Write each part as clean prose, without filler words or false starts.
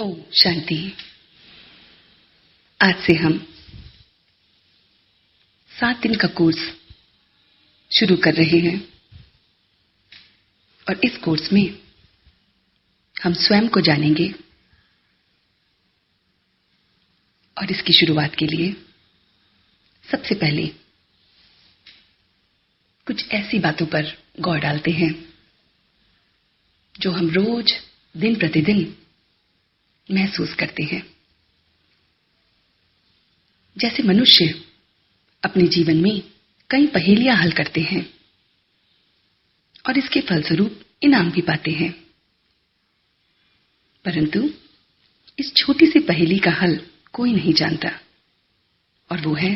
ओम शांति। आज से हम 7 दिन का कोर्स शुरू कर रहे हैं और इस कोर्स में हम स्वयं को जानेंगे। और इसकी शुरुआत के लिए सबसे पहले कुछ ऐसी बातों पर गौर डालते हैं जो हम रोज दिन प्रतिदिन महसूस करते हैं। जैसे मनुष्य अपने जीवन में कई पहेलियां हल करते हैं और इसके फलस्वरूप इनाम भी पाते हैं, परंतु इस छोटी सी पहेली का हल कोई नहीं जानता, और वो है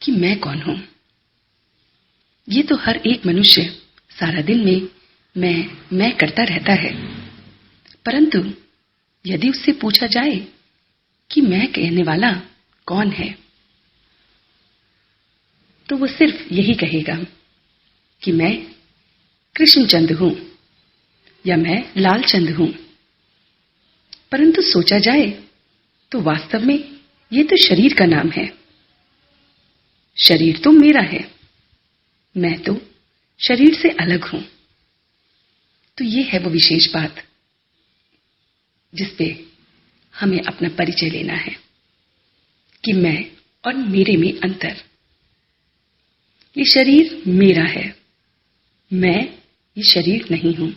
कि मैं कौन हूं। ये तो हर एक मनुष्य सारा दिन में मैं करता रहता है, परंतु यदि उससे पूछा जाए कि मैं कहने वाला कौन है, तो वो सिर्फ यही कहेगा कि मैं कृष्णचंद हूं या मैं लालचंद हूं। परंतु सोचा जाए तो वास्तव में ये तो शरीर का नाम है। शरीर तो मेरा है, मैं तो शरीर से अलग हूं। तो ये है वो विशेष बात जिस पे हमें अपना परिचय लेना है कि मैं और मेरे में अंतर। ये शरीर मेरा है, मैं ये शरीर नहीं हूं।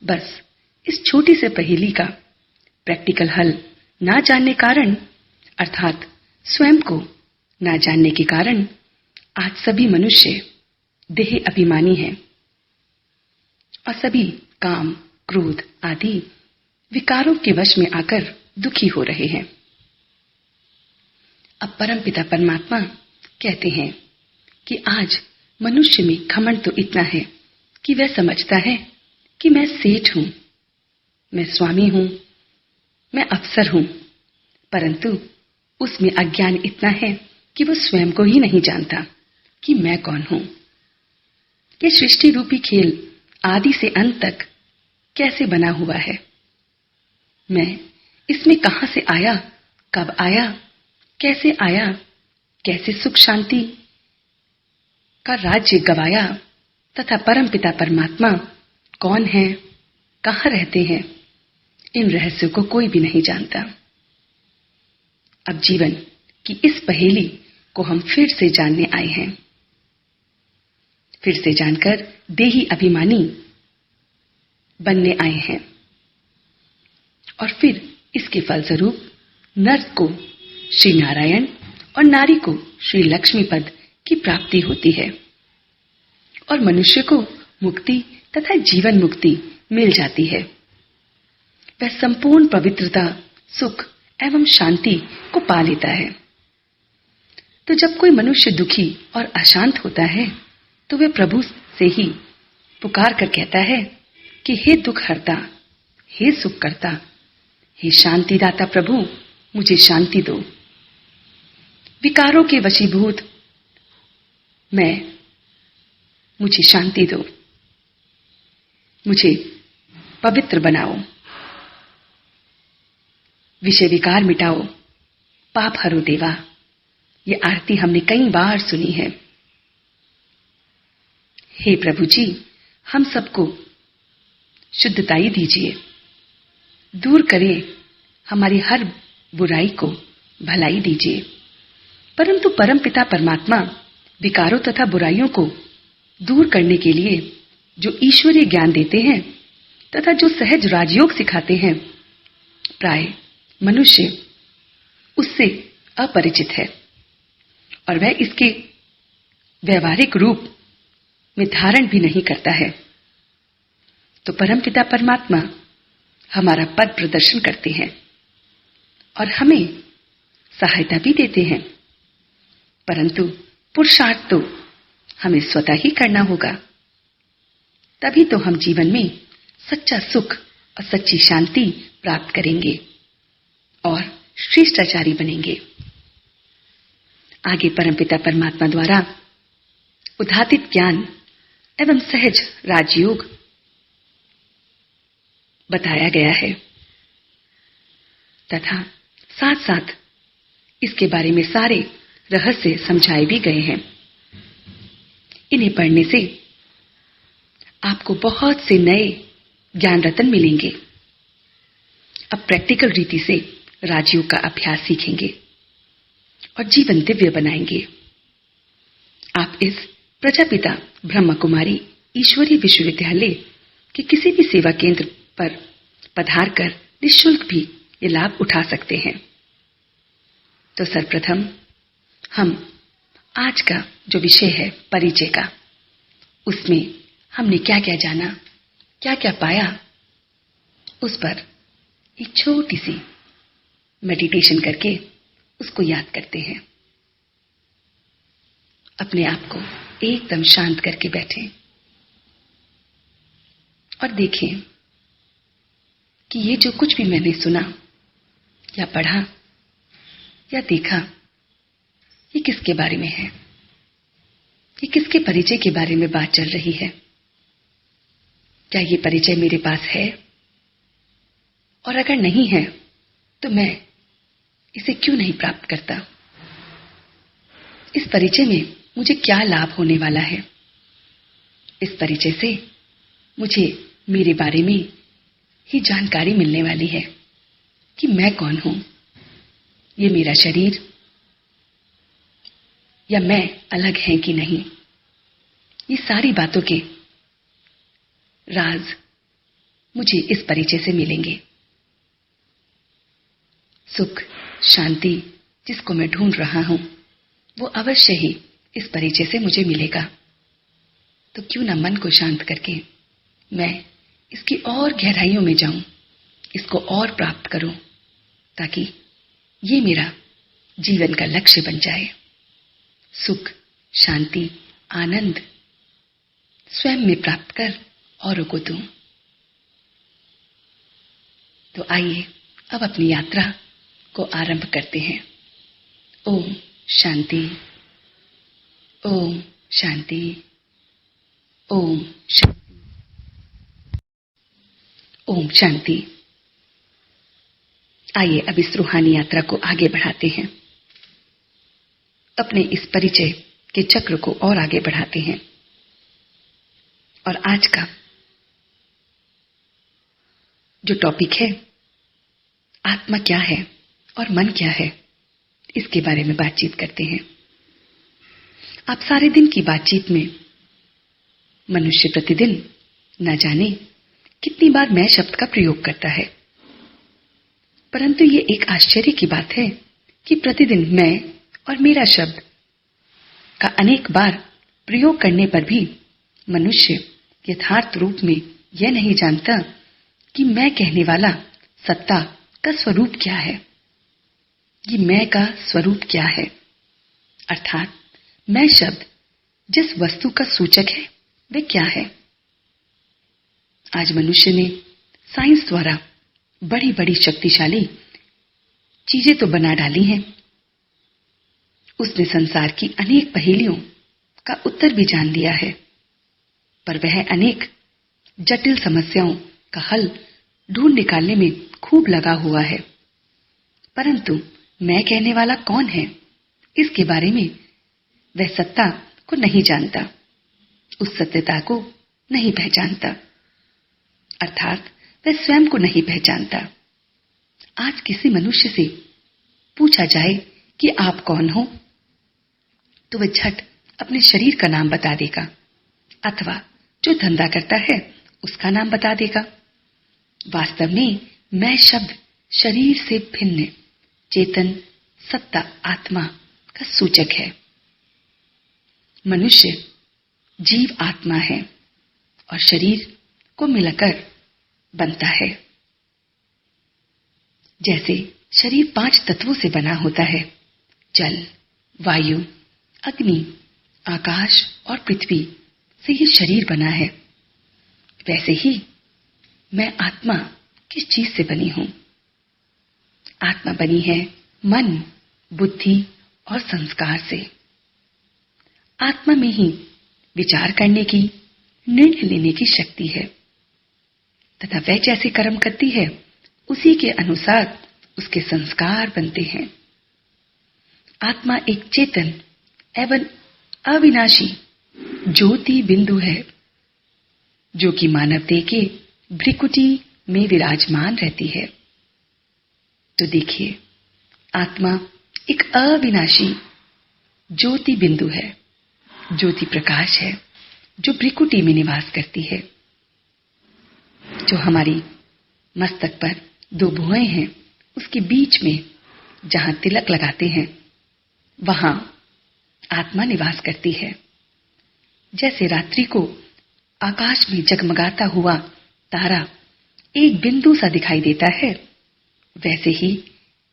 बस इस छोटी से पहेली का प्रैक्टिकल हल ना जानने कारण, अर्थात स्वयं को ना जानने के कारण आज सभी मनुष्य देह अभिमानी हैं और सभी काम, क्रोध आदि विकारों के वश में आकर दुखी हो रहे हैं। अब परमपिता परमात्मा कहते हैं कि आज मनुष्य में घमंड तो इतना है कि वह समझता है कि मैं सेठ हूं, मैं स्वामी हूं, मैं अफसर हूं, परंतु उसमें अज्ञान इतना है कि वो स्वयं को ही नहीं जानता कि मैं कौन हूं। ये सृष्टि रूपी खेल आदि से अंत तक कैसे बना हुआ है, मैं इसमें कहां से आया, कब आया, कैसे सुख शांति का राज्य गवाया, तथा परमपिता परमात्मा कौन है, कहां रहते हैं, इन रहस्यों को कोई भी नहीं जानता। अब जीवन की इस पहेली को हम फिर से जानने आए हैं, फिर से जानकर देही अभिमानी बनने आए हैं, और फिर इसके फलस्वरूप नर को श्री नारायण और नारी को श्री लक्ष्मी पद की प्राप्ति होती है और मनुष्य को मुक्ति तथा जीवन मुक्ति मिल जाती है। वह संपूर्ण पवित्रता, सुख एवं शांति को पा लेता है। तो जब कोई मनुष्य दुखी और अशांत होता है तो वह प्रभु से ही पुकार कर कहता है कि हे दुख हरता, हे सुख करता, हे शांतिदाता प्रभु, मुझे शांति दो। विकारों के वशीभूत मुझे शांति दो, मुझे पवित्र बनाओ, विषय विकार मिटाओ, पाप हरो देवा। ये आरती हमने कई बार सुनी है। हे प्रभु जी, हम सबको शुद्धताई दीजिए, दूर करिए हमारी हर बुराई को, भलाई दीजिए। परंतु परमपिता परमात्मा विकारों तथा बुराइयों को दूर करने के लिए जो ईश्वरीय ज्ञान देते हैं तथा जो सहज राजयोग सिखाते हैं, प्राय मनुष्य उससे अपरिचित है और वह इसके व्यवहारिक रूप में धारण भी नहीं करता है। तो परमपिता परमात्मा हमारा पद प्रदर्शन करते हैं और हमें सहायता भी देते हैं, परंतु पुरुषार्थ तो हमें स्वतः ही करना होगा। तभी तो हम जीवन में सच्चा सुख और सच्ची शांति प्राप्त करेंगे और श्रेष्ठाचारी बनेंगे। आगे परमपिता परमात्मा द्वारा उद्घाटित ज्ञान एवं सहज राजयोग बताया गया है तथा साथ साथ इसके बारे में सारे रहस्य समझाए भी गए हैं। इन्हें पढ़ने से आपको बहुत से नए ज्ञान रत्न मिलेंगे। अब प्रैक्टिकल रीति से राजयोग का अभ्यास सीखेंगे और जीवन दिव्य बनाएंगे। आप इस प्रजापिता ब्रह्म कुमारी ईश्वरीय विश्वविद्यालय के किसी भी सेवा केंद्र पर पधार कर निःशुल्क भी ये लाभ उठा सकते हैं। तो सर्वप्रथम हम आज का जो विषय है परिचय का, उसमें हमने क्या क्या जाना, क्या क्या पाया, उस पर एक छोटी सी मेडिटेशन करके उसको याद करते हैं। अपने आप को एकदम शांत करके बैठें और देखें कि ये जो कुछ भी मैंने सुना या पढ़ा या देखा, ये किसके बारे में है, ये किसके परिचय के बारे में बात चल रही है। क्या ये परिचय मेरे पास है? और अगर नहीं है तो मैं इसे क्यों नहीं प्राप्त करता? इस परिचय में मुझे क्या लाभ होने वाला है? इस परिचय से मुझे मेरे बारे में ही जानकारी मिलने वाली है कि मैं कौन हूं, ये मेरा शरीर या मैं अलग है कि नहीं। ये सारी बातों के राज मुझे इस परिचय से मिलेंगे। सुख, शांति जिसको मैं ढूंढ रहा हूं, वो अवश्य ही इस परिचय से मुझे मिलेगा। तो क्यों ना मन को शांत करके मैं इसकी और गहराइयों में जाऊं, इसको और प्राप्त करूं, ताकि ये मेरा जीवन का लक्ष्य बन जाए। सुख, शांति, आनंद स्वयं में प्राप्त कर औरों को दूं। तो आइए अब अपनी यात्रा को आरंभ करते हैं। ओम शांति, ओम शांति, ओम शांति, ओम शांति। आइए अब इस रूहानी यात्रा को आगे बढ़ाते हैं, अपने इस परिचय के चक्र को और आगे बढ़ाते हैं। और आज का जो टॉपिक है, आत्मा क्या है और मन क्या है, इसके बारे में बातचीत करते हैं। आप सारे दिन की बातचीत में मनुष्य प्रतिदिन न जाने कितनी बार मैं शब्द का प्रयोग करता है, परंतु ये एक आश्चर्य की बात है कि प्रतिदिन मैं और मेरा शब्द का अनेक बार प्रयोग करने पर भी मनुष्य यथार्थ रूप में यह नहीं जानता कि मैं कहने वाला सत्ता का स्वरूप क्या है, ये मैं का स्वरूप क्या है। अर्थात मैं शब्द जिस वस्तु का सूचक है वह क्या है। आज मनुष्य ने साइंस द्वारा बड़ी बड़ी शक्तिशाली चीजें तो बना डाली हैं, उसने संसार की अनेक पहेलियों का उत्तर भी जान लिया है, पर वह अनेक जटिल समस्याओं का हल ढूंढ निकालने में खूब लगा हुआ है। परंतु मैं कहने वाला कौन है, इसके बारे में वह सत्ता को नहीं जानता, उस सत्यता को नहीं पहचानता, अर्थात वह स्वयं को नहीं पहचानता। आज किसी मनुष्य से पूछा जाए कि आप कौन हो, तो वह झट अपने शरीर का नाम बता देगा, अथवा जो धंधा करता है उसका नाम बता देगा। वास्तव में मैं शब्द शरीर से भिन्न चेतन सत्ता आत्मा का सूचक है। मनुष्य जीव आत्मा है और शरीर को मिलाकर बनता है। जैसे शरीर 5 तत्वों से बना होता है, जल, वायु, अग्नि, आकाश और पृथ्वी से ये शरीर बना है, वैसे ही मैं आत्मा किस चीज से बनी हूं? आत्मा बनी है मन, बुद्धि और संस्कार से। आत्मा में ही विचार करने की, निर्णय लेने की शक्ति है, तथा वह जैसे कर्म करती है उसी के अनुसार उसके संस्कार बनते हैं। आत्मा एक चेतन एवं अविनाशी ज्योति बिंदु है, जो कि मानव देह के भ्रिकुटी में विराजमान रहती है। तो देखिए, आत्मा एक अविनाशी ज्योति बिंदु है, ज्योति प्रकाश है, जो भ्रिकुटी में निवास करती है। जो हमारी मस्तक पर दो भुएं हैं, उसके बीच में जहां तिलक लगाते हैं, वहां आत्मा निवास करती है। जैसे रात्रि को आकाश में जगमगाता हुआ तारा एक बिंदु सा दिखाई देता है, वैसे ही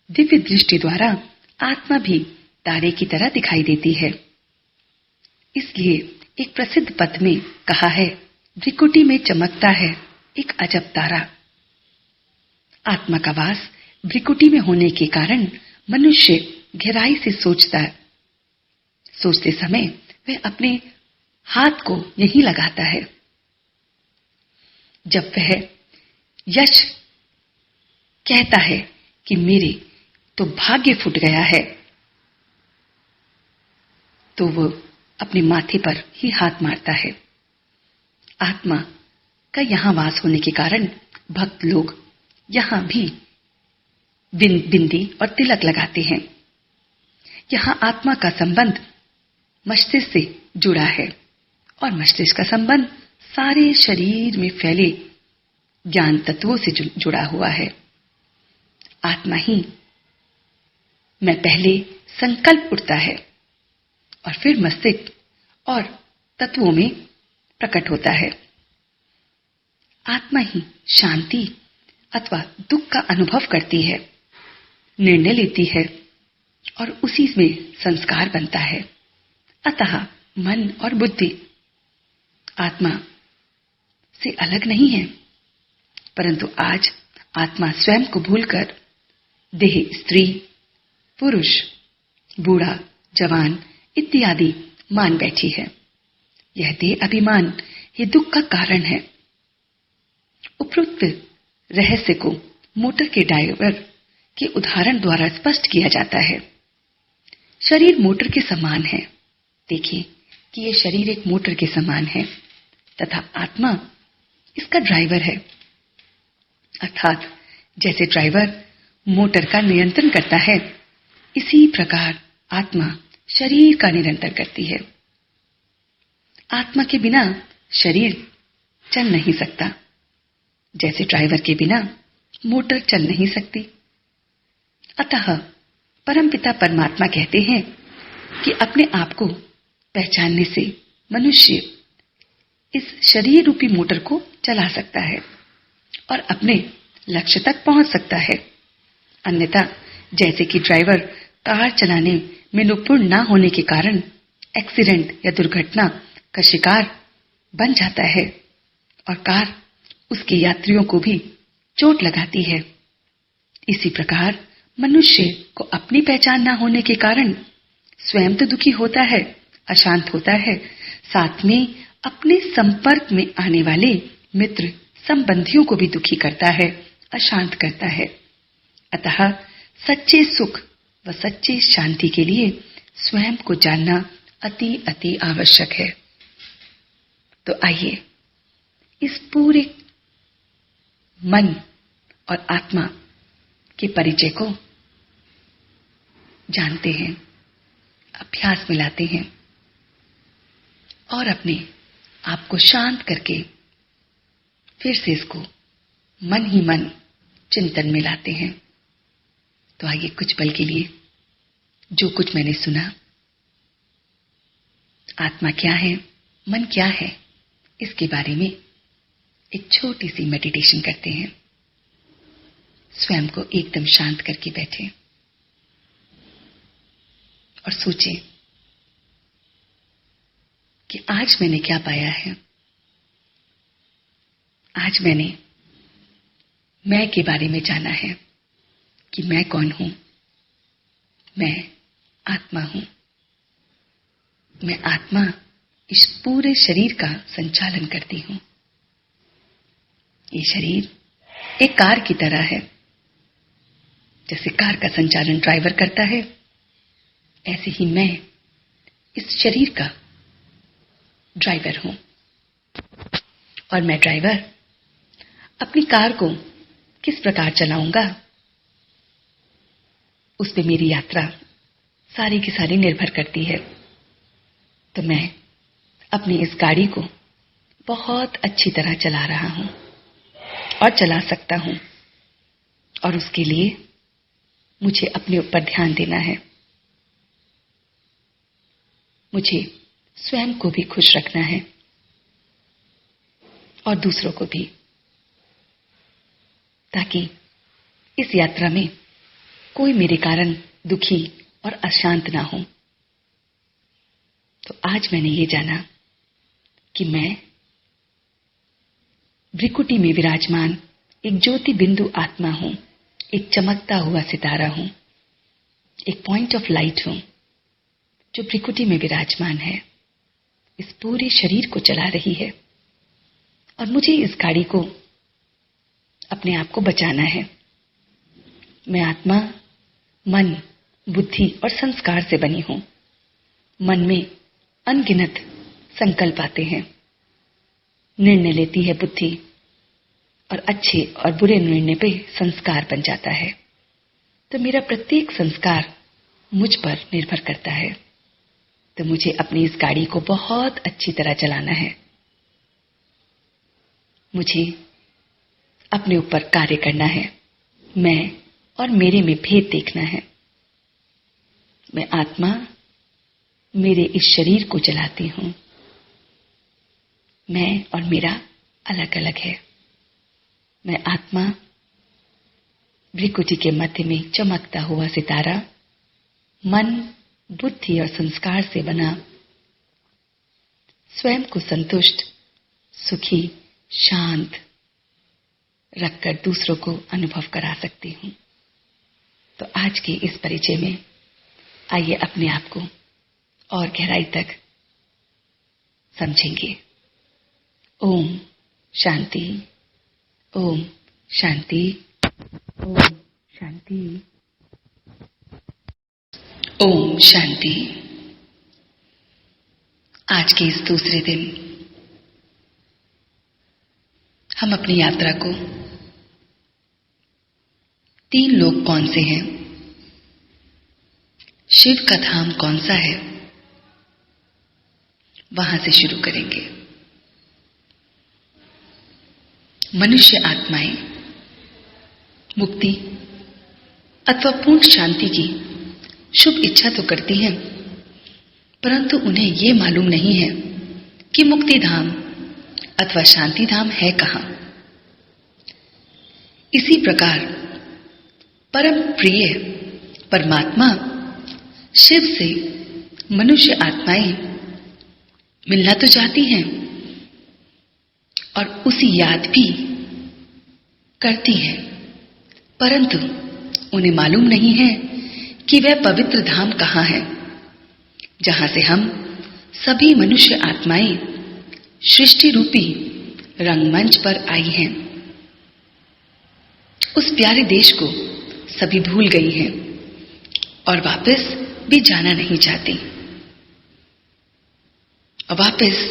दिव्य दृष्टि द्वारा आत्मा भी तारे की तरह दिखाई देती है। इसलिए एक प्रसिद्ध पद में कहा है, भ्रिकुटी में चमकता है एक अजब तारा। आत्मा का वास भ्रिकुटी में होने के कारण मनुष्य गहराई से सोचता है। सोचते समय वह अपने हाथ को यहीं लगाता है। जब वह यश कहता है कि मेरे तो भाग्य फूट गया है, तो वो अपने माथे पर ही हाथ मारता है। आत्मा का यहां वास होने के कारण भक्त लोग यहां भी बिंदी और तिलक लगाते हैं। यहां आत्मा का संबंध मस्तिष्क से जुड़ा है और मस्तिष्क का संबंध सारे शरीर में फैले ज्ञान तत्वों से जुड़ा हुआ है। आत्मा ही में पहले संकल्प उठता है और फिर मस्तिष्क और तत्वों में प्रकट होता है। आत्मा ही शांति अथवा दुख का अनुभव करती है, निर्णय लेती है और उसी में संस्कार बनता है। अतः मन और बुद्धि आत्मा से अलग नहीं है, परंतु आज आत्मा स्वयं को भूलकर देह स्त्री, पुरुष, बूढ़ा, जवान इत्यादि मान बैठी है। यह देह अभिमान ही दुख का कारण है। उपरोक्त रहस्य को मोटर के ड्राइवर के उदाहरण द्वारा स्पष्ट किया जाता है। शरीर मोटर के समान है। देखिए कि यह शरीर एक मोटर के समान है तथा आत्मा इसका ड्राइवर है। अर्थात जैसे ड्राइवर मोटर का नियंत्रण करता है, इसी प्रकार आत्मा शरीर का नियंत्रण करती है। आत्मा के बिना शरीर चल नहीं सकता, जैसे ड्राइवर के बिना मोटर चल नहीं सकती। अतः परमपिता परमात्मा कहते हैं कि अपने आप को पहचानने से मनुष्य इस शरीर रूपी मोटर को चला सकता है और अपने लक्ष्य तक पहुंच सकता है। अन्यथा जैसे कि ड्राइवर कार चलाने में निपुण न होने के कारण एक्सीडेंट या दुर्घटना का शिकार बन जाता है और कार उसके यात्रियों को भी चोट लगाती है, इसी प्रकार मनुष्य को अपनी पहचान न होने के कारण स्वयं तो दुखी होता है, अशांत होता है, साथ में अपने संपर्क में आने वाले मित्र संबंधियों को भी दुखी करता है, अशांत करता है। अतः सच्चे सुख व सच्ची शांति के लिए स्वयं को जानना अति अति आवश्यक है। तो आइए इस पूरे मन और आत्मा के परिचय को जानते हैं, अभ्यास में लाते हैं और अपने आप को शांत करके फिर से इसको मन ही मन चिंतन में लाते हैं। तो आइए कुछ पल के लिए जो कुछ मैंने सुना, आत्मा क्या है, मन क्या है, इसके बारे में एक छोटी सी मेडिटेशन करते हैं। स्वयं को एकदम शांत करके बैठें और सोचें कि आज मैंने क्या पाया है। आज मैंने मैं के बारे में जाना है कि मैं कौन हूं। मैं आत्मा हूं। मैं आत्मा इस पूरे शरीर का संचालन करती हूं। ये शरीर एक कार की तरह है। जैसे कार का संचालन ड्राइवर करता है, ऐसे ही मैं इस शरीर का ड्राइवर हूं। और मैं ड्राइवर अपनी कार को किस प्रकार चलाऊंगा, उस पे मेरी यात्रा सारी की सारी निर्भर करती है। तो मैं अपनी इस गाड़ी को बहुत अच्छी तरह चला रहा हूं और चला सकता हूं, और उसके लिए मुझे अपने ऊपर ध्यान देना है। मुझे स्वयं को भी खुश रखना है और दूसरों को भी, ताकि इस यात्रा में कोई मेरे कारण दुखी और अशांत ना हो। तो आज मैंने ये जाना कि मैं भ्रिकुटी में विराजमान एक ज्योति बिंदु आत्मा हूं, एक चमकता हुआ सितारा हूं, एक पॉइंट ऑफ लाइट हूं जो भ्रिकुटी में विराजमान है, इस पूरे शरीर को चला रही है। और मुझे इस गाड़ी को, अपने आप को बचाना है। मैं आत्मा मन, बुद्धि और संस्कार से बनी हूं। मन में अनगिनत संकल्प आते हैं, निर्णय लेती है बुद्धि, और अच्छे और बुरे निर्णय पे संस्कार बन जाता है। तो मेरा प्रत्येक संस्कार मुझ पर निर्भर करता है। तो मुझे अपनी इस गाड़ी को बहुत अच्छी तरह चलाना है। मुझे अपने ऊपर कार्य करना है। मैं और मेरे में भेद देखना है। मैं आत्मा मेरे इस शरीर को चलाती हूं। मैं और मेरा अलग अलग है। मैं आत्मा भ्रिकुटी के मध्य में चमकता हुआ सितारा, मन, बुद्धि और संस्कार से बना, स्वयं को संतुष्ट, सुखी, शांत रखकर दूसरों को अनुभव करा सकती हूं। तो आज के इस परिचय में आइए अपने आप को और गहराई तक समझेंगे। ओम शांति, ओम शांति, ओम शांति, ओम शांति। आज के इस दूसरे दिन हम अपनी यात्रा को 3 लोक कौन से हैं, शिव का धाम कौन सा है, वहां से शुरू करेंगे। मनुष्य आत्माएं मुक्ति अथवा पूर्ण शांति की शुभ इच्छा तो करती हैं, परंतु उन्हें यह मालूम नहीं है कि मुक्ति धाम अथवा शांति धाम है कहां। इसी प्रकार परम प्रिय परमात्मा शिव से मनुष्य आत्माएं मिलना तो चाहती हैं और उसी याद भी करती हैं, परंतु उन्हें मालूम नहीं है कि वह पवित्र धाम कहां है, जहां से हम सभी मनुष्य आत्माएं सृष्टि रूपी रंगमंच पर आई हैं। उस प्यारे देश को सभी भूल गई हैं और वापस भी जाना नहीं चाहती। और वापस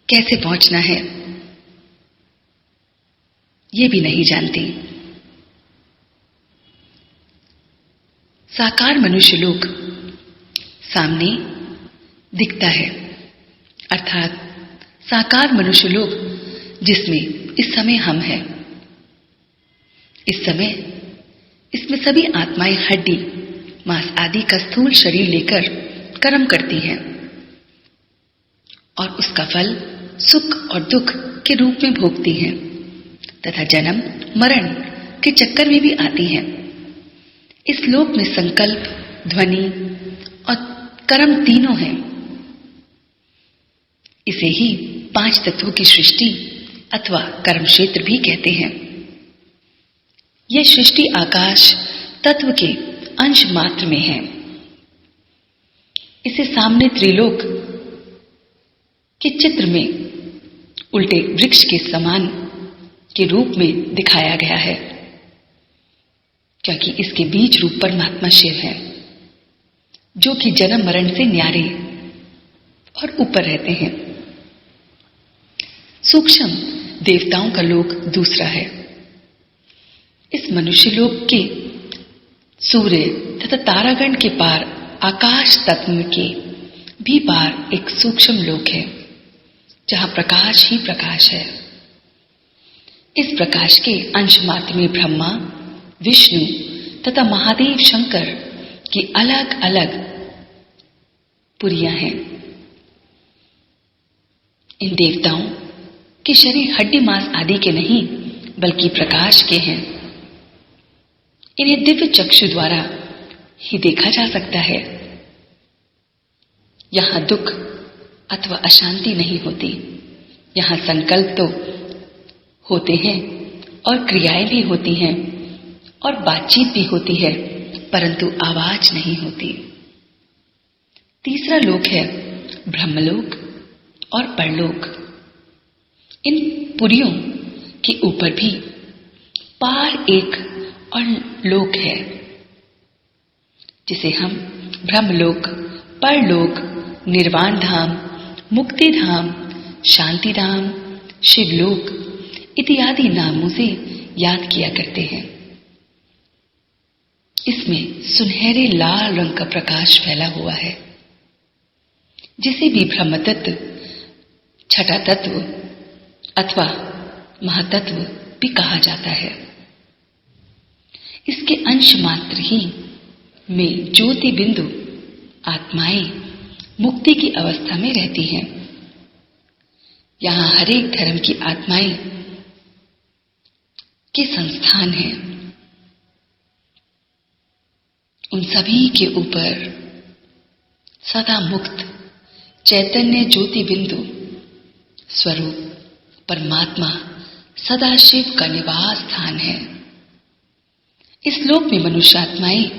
कैसे पहुंचना है ये भी नहीं जानती। साकार मनुष्य लोक सामने दिखता है, अर्थात साकार मनुष्य लोक जिसमें इस समय हम हैं। इस समय इसमें सभी आत्माएं हड्डी, मांस आदि का स्थूल शरीर लेकर कर्म करती हैं और उसका फल सुख और दुख के रूप में भोगती हैं तथा जन्म मरण के चक्कर में भी आती हैं। इस लोक में संकल्प, ध्वनि और कर्म तीनों हैं। इसे ही 5 तत्वों की सृष्टि अथवा कर्म क्षेत्र भी कहते हैं। यह सृष्टि आकाश तत्व के अंश मात्र में है। इसे सामने त्रिलोक के चित्र में उल्टे वृक्ष के समान के रूप में दिखाया गया है। क्योंकि इसके बीज रूप परमात्मा शिव है, जो कि जन्म मरण से न्यारे और ऊपर रहते हैं। सूक्ष्म देवताओं का लोक दूसरा है। इस मनुष्य लोक के सूर्य तथा तारागण के पार आकाश तत्व के भी पार एक सूक्ष्म लोक है, जहां प्रकाश ही प्रकाश है। इस प्रकाश के अंश मात्र में ब्रह्मा, विष्णु तथा महादेव शंकर की अलग अलग पुरियां हैं। इन देवताओं के शरीर हड्डी मांस आदि के नहीं, बल्कि प्रकाश के हैं। इन्हें दिव्य चक्षु द्वारा ही देखा जा सकता है। यहां दुख अथवा अशांति नहीं होती। यहां संकल्प तो होते हैं और क्रियाएं भी होती हैं और बातचीत भी होती है, परंतु आवाज नहीं होती। तीसरा लोक है ब्रह्मलोक और परलोक। इन पुरियों के ऊपर भी पार एक और लोक है, जिसे हम ब्रह्मलोक, परलोक, निर्वाण धाम, मुक्ति धाम, शांति धाम, शिवलोक इत्यादि नामों से याद किया करते हैं। इसमें सुनहरे लाल रंग का प्रकाश फैला हुआ है, जिसे भी ब्रह्म तत्व, छठा तत्व अथवा महातत्व भी कहा जाता है। इसके अंश मात्र ही में ज्योति बिंदु आत्माएं मुक्ति की अवस्था में रहती हैं। यहां हरेक धर्म की आत्माएं के संस्थान हैं। उन सभी के ऊपर सदा मुक्त चैतन्य ज्योति बिंदु स्वरूप परमात्मा सदाशिव का निवास स्थान है। इस लोक में मनुष्य आत्माएं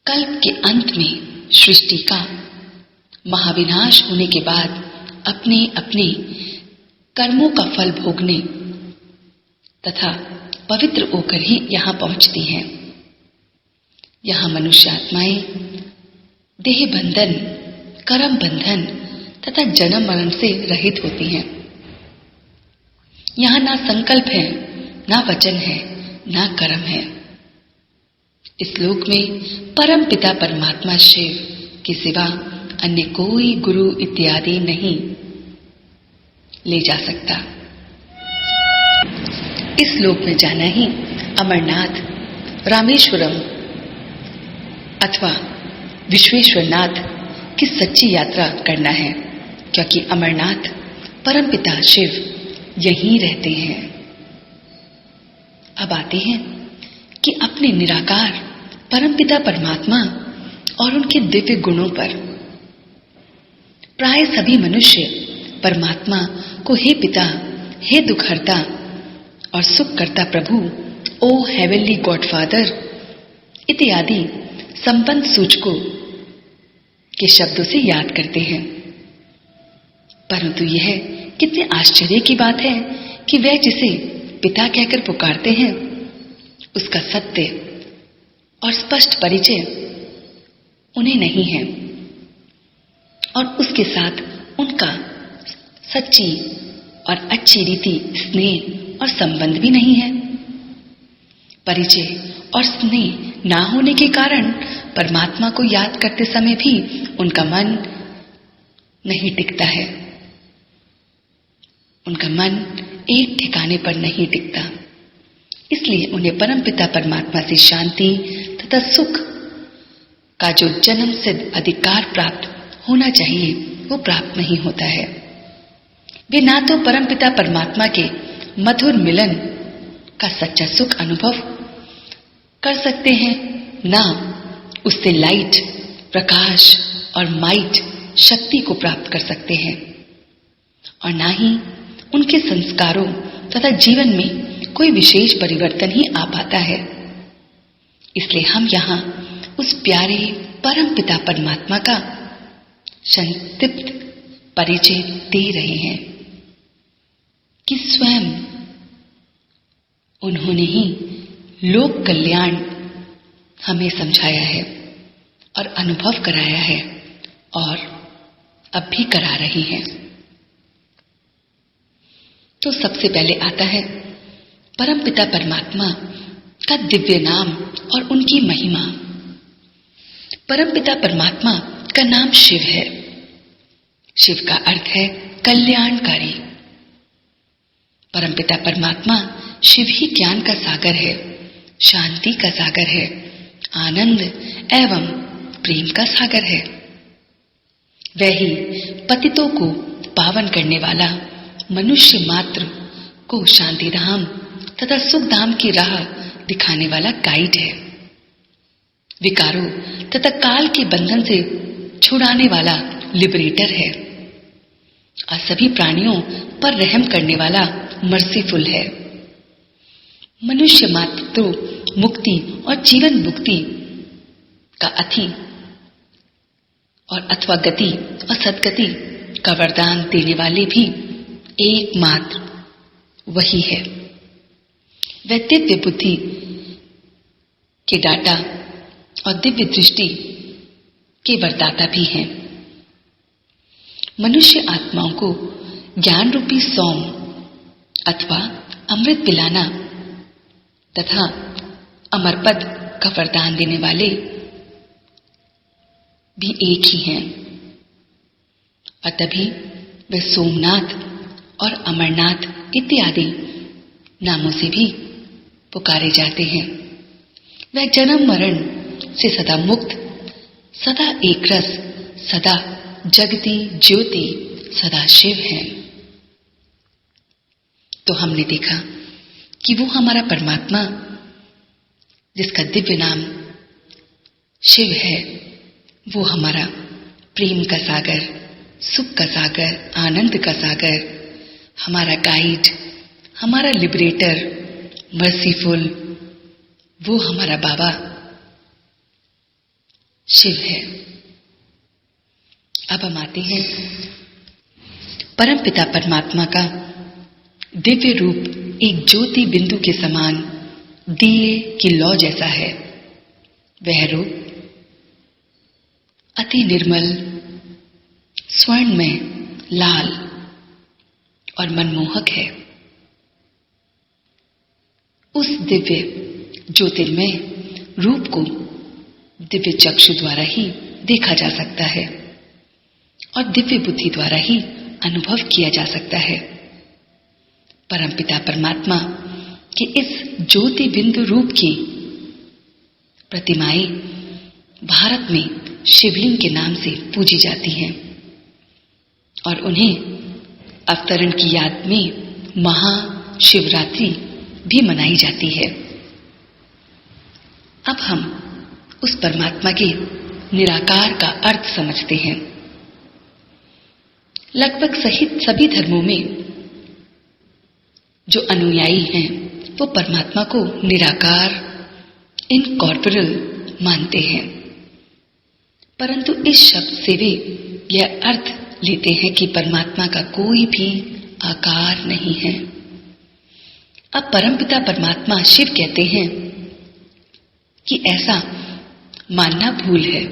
कल्प के अंत में सृष्टि का महाविनाश होने के बाद अपने अपने कर्मों का फल भोगने तथा पवित्र होकर ही यहां पहुंचती हैं। यहां मनुष्य आत्माएं देह बंधन, कर्म बंधन तथा जन्म मरण से रहित होती हैं। यहां ना संकल्प है, ना वचन है, ना कर्म है। इस लोक में परम पिता परमात्मा शिव के सिवा अन्य कोई गुरु इत्यादि नहीं ले जा सकता। इस लोक में जाना ही अमरनाथ, रामेश्वरम अथवा विश्वेश्वरनाथ की सच्ची यात्रा करना है, क्योंकि अमरनाथ परमपिता शिव यहीं रहते हैं। अब आते हैं कि अपने निराकार परमपिता परमात्मा और उनके दिव्य गुणों पर। प्राय सभी मनुष्य परमात्मा को हे पिता, हे दुखहर्ता और सुख करता प्रभु, ओ हेवनली गॉडफादर इत्यादि संबंध सूचकों के शब्दों से याद करते हैं। परंतु यह कितने आश्चर्य की बात है कि वे जिसे पिता कहकर पुकारते हैं, उसका सत्य और स्पष्ट परिचय उन्हें नहीं है और उसके साथ उनका सच्ची और अच्छी रीति स्नेह और संबंध भी नहीं है। परिचय और स्नेह ना होने के कारण परमात्मा को याद करते समय भी उनका मन नहीं टिकता है। उनका मन एक ठिकाने पर नहीं टिकता। इसलिए उन्हें परमपिता परमात्मा से शांति तथा सुख का जो जन्म सिद्ध अधिकार प्राप्त होना चाहिए, वो प्राप्त नहीं होता है। वे ना तो परमपिता परमात्मा के मधुर मिलन का सच्चा सुख अनुभव कर सकते हैं, ना उससे लाइट, प्रकाश और माइट शक्ति को प्राप्त कर सकते हैं, और ना ही उनके संस्कारों तथा जीवन में कोई विशेष परिवर्तन ही आ पाता है। इसलिए हम यहाँ उस प्यारे परम पिता परमात्मा का संक्षिप्त परिचय दे रहे हैं कि स्वयं उन्होंने ही लोक कल्याण हमें समझाया है और अनुभव कराया है और अब भी करा रही हैं। तो सबसे पहले आता है परमपिता परमात्मा का दिव्य नाम और उनकी महिमा। परमपिता परमात्मा का नाम शिव है। शिव का अर्थ है कल्याणकारी। परमपिता परमात्मा शिव ही ज्ञान का सागर है, शांति का सागर है, आनंद एवं प्रेम का सागर है। वही पतितों को पावन करने वाला, मनुष्य मात्र को शांति धाम तथा सुख धाम की राह दिखाने वाला गाइड है। विकारों तथा काल के बंधन से छुड़ाने वाला लिबरेटर है और सभी प्राणियों पर रहम करने वाला मर्सीफुल है। मनुष्य मात्र तो मुक्ति और जीवन मुक्ति का अति और अथवा गति और सदगति का वरदान देने वाले भी एकमात्र वही है। वह दिव्य बुद्धि के दाता और दिव्य दृष्टि के वरदाता भी हैं। मनुष्य आत्माओं को ज्ञान रूपी सौम अथवा अमृत पिलाना तथा अमरपद का वरदान देने वाले भी एक ही हैं और तभी वे सोमनाथ और अमरनाथ इत्यादि नामों से भी पुकारे जाते हैं। वह जन्म मरण से सदा मुक्त, सदा एक रस, सदा जगती ज्योति, सदा शिव है। तो हमने देखा कि वो हमारा परमात्मा जिसका दिव्य नाम शिव है, वो हमारा प्रेम का सागर, सुख का सागर, आनंद का सागर, हमारा गाइड, हमारा लिबरेटर, मर्सीफुल, वो हमारा बाबा शिव है। अब हम आते हैं परमपिता परमात्मा का दिव्य रूप एक ज्योति बिंदु के समान दिए की लौ जैसा है। वह रूप अति निर्मल, स्वर्ण में लाल और मनमोहक है। उस दिव्य ज्योतिर्मय रूप को दिव्य चक्षु द्वारा ही देखा जा सकता है और दिव्य बुद्धि द्वारा ही अनुभव किया जा सकता है। परमपिता परमात्मा के इस ज्योति बिंदु रूप की प्रतिमाएं भारत में शिवलिंग के नाम से पूजी जाती हैं और उन्हें अवतरण की याद में महाशिवरात्रि भी मनाई जाती है। अब हम उस परमात्मा के निराकार का अर्थ समझते हैं। लगभग सहित सभी धर्मों में जो अनुयायी हैं वो परमात्मा को निराकार, इनकॉर्पोरल मानते हैं, परंतु इस शब्द से वे यह अर्थ लेते हैं कि परमात्मा का कोई भी आकार नहीं है। अब परमपिता परमात्मा शिव कहते हैं कि ऐसा मानना भूल है।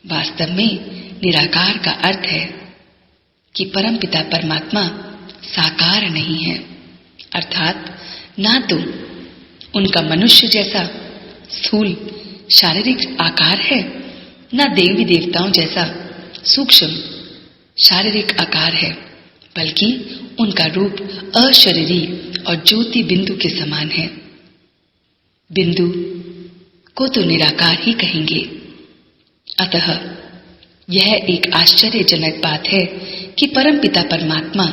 वास्तव में निराकार का अर्थ है कि परमपिता परमात्मा साकार नहीं है, अर्थात ना तो उनका मनुष्य जैसा स्थूल शारीरिक आकार है, ना देवी देवताओं जैसा सूक्ष्म शारीरिक आकार है, बल्कि उनका रूप अशरीरी और ज्योति बिंदु के समान है। बिंदु को तो निराकार ही कहेंगे। अतः यह एक आश्चर्यजनक बात है कि परमपिता परमात्मा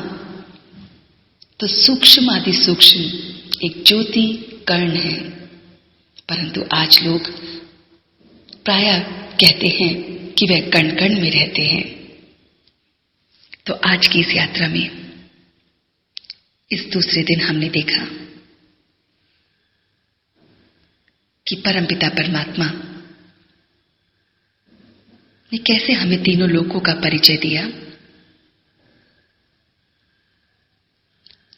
तो सूक्ष्म आदि सूक्ष्म एक ज्योति कर्ण है, परंतु आज लोग प्रायः कहते हैं कि वह कण कण में रहते हैं। तो आज की इस यात्रा में इस दूसरे दिन हमने देखा कि परमपिता परमात्मा ने कैसे हमें तीनों लोकों का परिचय दिया।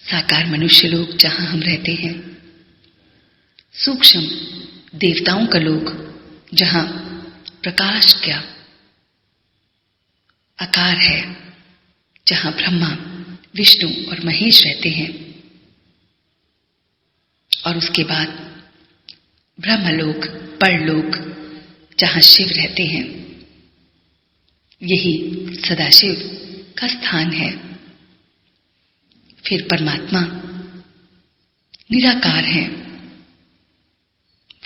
साकार मनुष्य लोक जहां हम रहते हैं, सूक्ष्म देवताओं का लोक, जहां प्रकाश का आकार है, जहां ब्रह्मा, विष्णु और महेश रहते हैं, और उसके बाद ब्रह्मलोक, परलोक, जहां शिव रहते हैं। यही सदाशिव का स्थान है। फिर परमात्मा निराकार है।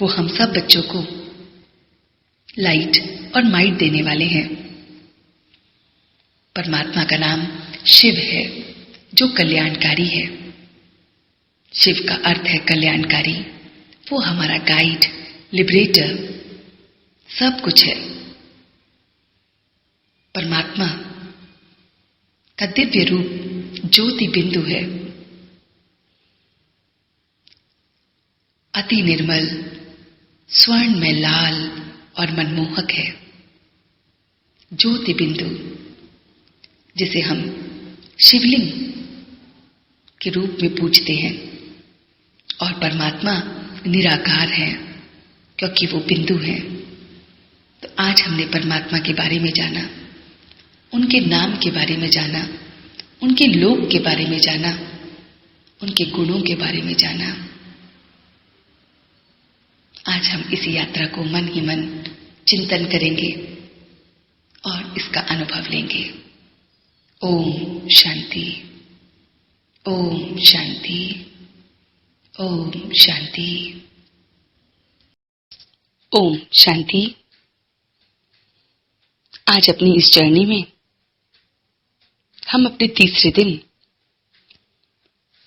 वो हम सब बच्चों को लाइट और माइट देने वाले हैं। परमात्मा का नाम शिव है, जो कल्याणकारी है। शिव का अर्थ है कल्याणकारी। वो हमारा गाइड, लिबरेटर, सब कुछ है। परमात्मा का दिव्य रूप ज्योति बिंदु है। अति निर्मल, स्वर्ण में लाल और मनमोहक है। ज्योति बिंदु, जिसे हम शिवलिंग के रूप में पूजते हैं। और परमात्मा निराकार है, क्योंकि वो बिंदु है। तो आज हमने परमात्मा के बारे में जाना, उनके नाम के बारे में जाना, उनके लोक के बारे में जाना, उनके गुणों के बारे में जाना। आज हम इस यात्रा को मन ही मन चिंतन करेंगे और इसका अनुभव लेंगे। ओम शांति, ओम शांति, ओम शांति, ओम शांति। आज अपनी इस जर्नी में हम अपने तीसरे दिन